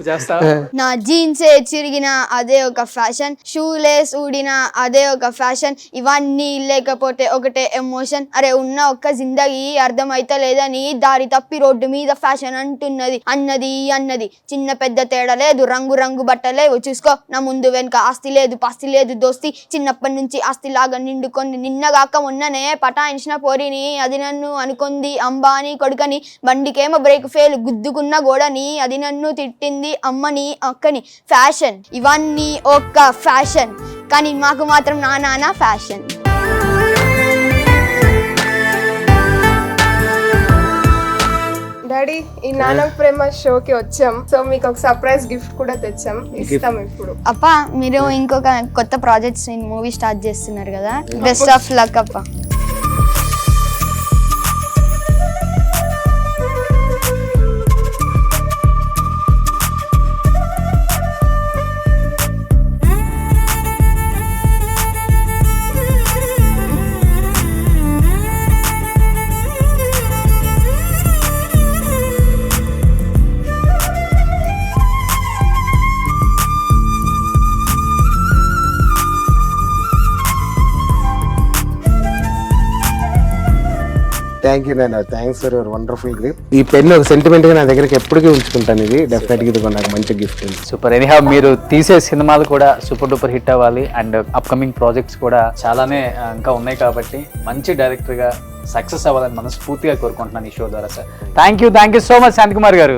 చేస్తా, నా జీన్సే చిరిగిన అదే ఒక ఫ్యాషన్, షూలేస్ ఊడిన అదే ఒక ఫ్యాషన్, ఇవన్నీ లేకపోతే ఒకటే ఎమోషన్. అరే ఉన్న ఒక్క జిందగీ అర్థమైతే లేదని దారి తప్పి రోడ్డు మీద ఫ్యాషన్ అంటున్నది. అన్నది చిన్న పెద్ద తేడా లేదు, రంగు రంగు బట్టలేవు చూసుకో, నా ముందు వెనుక ఆస్తి లేదు పాస్తి లేదు దోస్తి, చిన్నప్పటి నుంచి ఆస్తి లాగా నిండుకొని నిన్నగాక మొన్ననే పటాయించిన పోరిని, అది నన్ను అనుకుంది అంబానీ కొడుకని, బండికేమో బ్రేక్ ఫెయిల్ గుద్దుకున్న గోడని, అది నన్ను తిట్టింది అమ్మని అక్కని. ఫ్యాషన్ ఇవన్నీ ఒక ఫ్యాషన్, కానీ మాకు మాత్రం నా నాన్న ఫ్యాషన్. డాడీ, ఈ నాన్న ప్రేమ షోకి వచ్చాం, సో మీకు ఒక సర్ప్రైజ్ గిఫ్ట్ కూడా తెచ్చాం, ఇస్తాం ఇప్పుడు. అప్ప మీరు ఇంకొక కొత్త ప్రాజెక్ట్స్ మూవీ స్టార్ట్ చేస్తున్నారు కదా, బెస్ట్ ఆఫ్ లక్ అప్ప. థ్యాంక్ యూ నాన్న, thanks for your wonderful gift. ఈ పెన్ ఒక సెంటిమెంట్ గా నా దగ్గరికి ఎప్పటికీ ఉంచుకుంటాను. ఇది డెఫినెట్ గా ఇది నాకు మంచి గిఫ్ట్. సూపర్. ఎనీహౌ మీరు తీసే సినిమాలు కూడా సూపర్ డూపర్ హిట్ అవ్వాలి అండ్ అప్కమింగ్ ప్రాజెక్ట్స్ కూడా చాలానే ఇంకా ఉన్నాయి కాబట్టి మంచి డైరెక్టర్ గా సక్సెస్ అవ్వాలని మనస్ఫూర్తిగా కోరుకుంటున్నాను ఈ షో ద్వారా sir. Thank you so much Shanti Kumar గారు.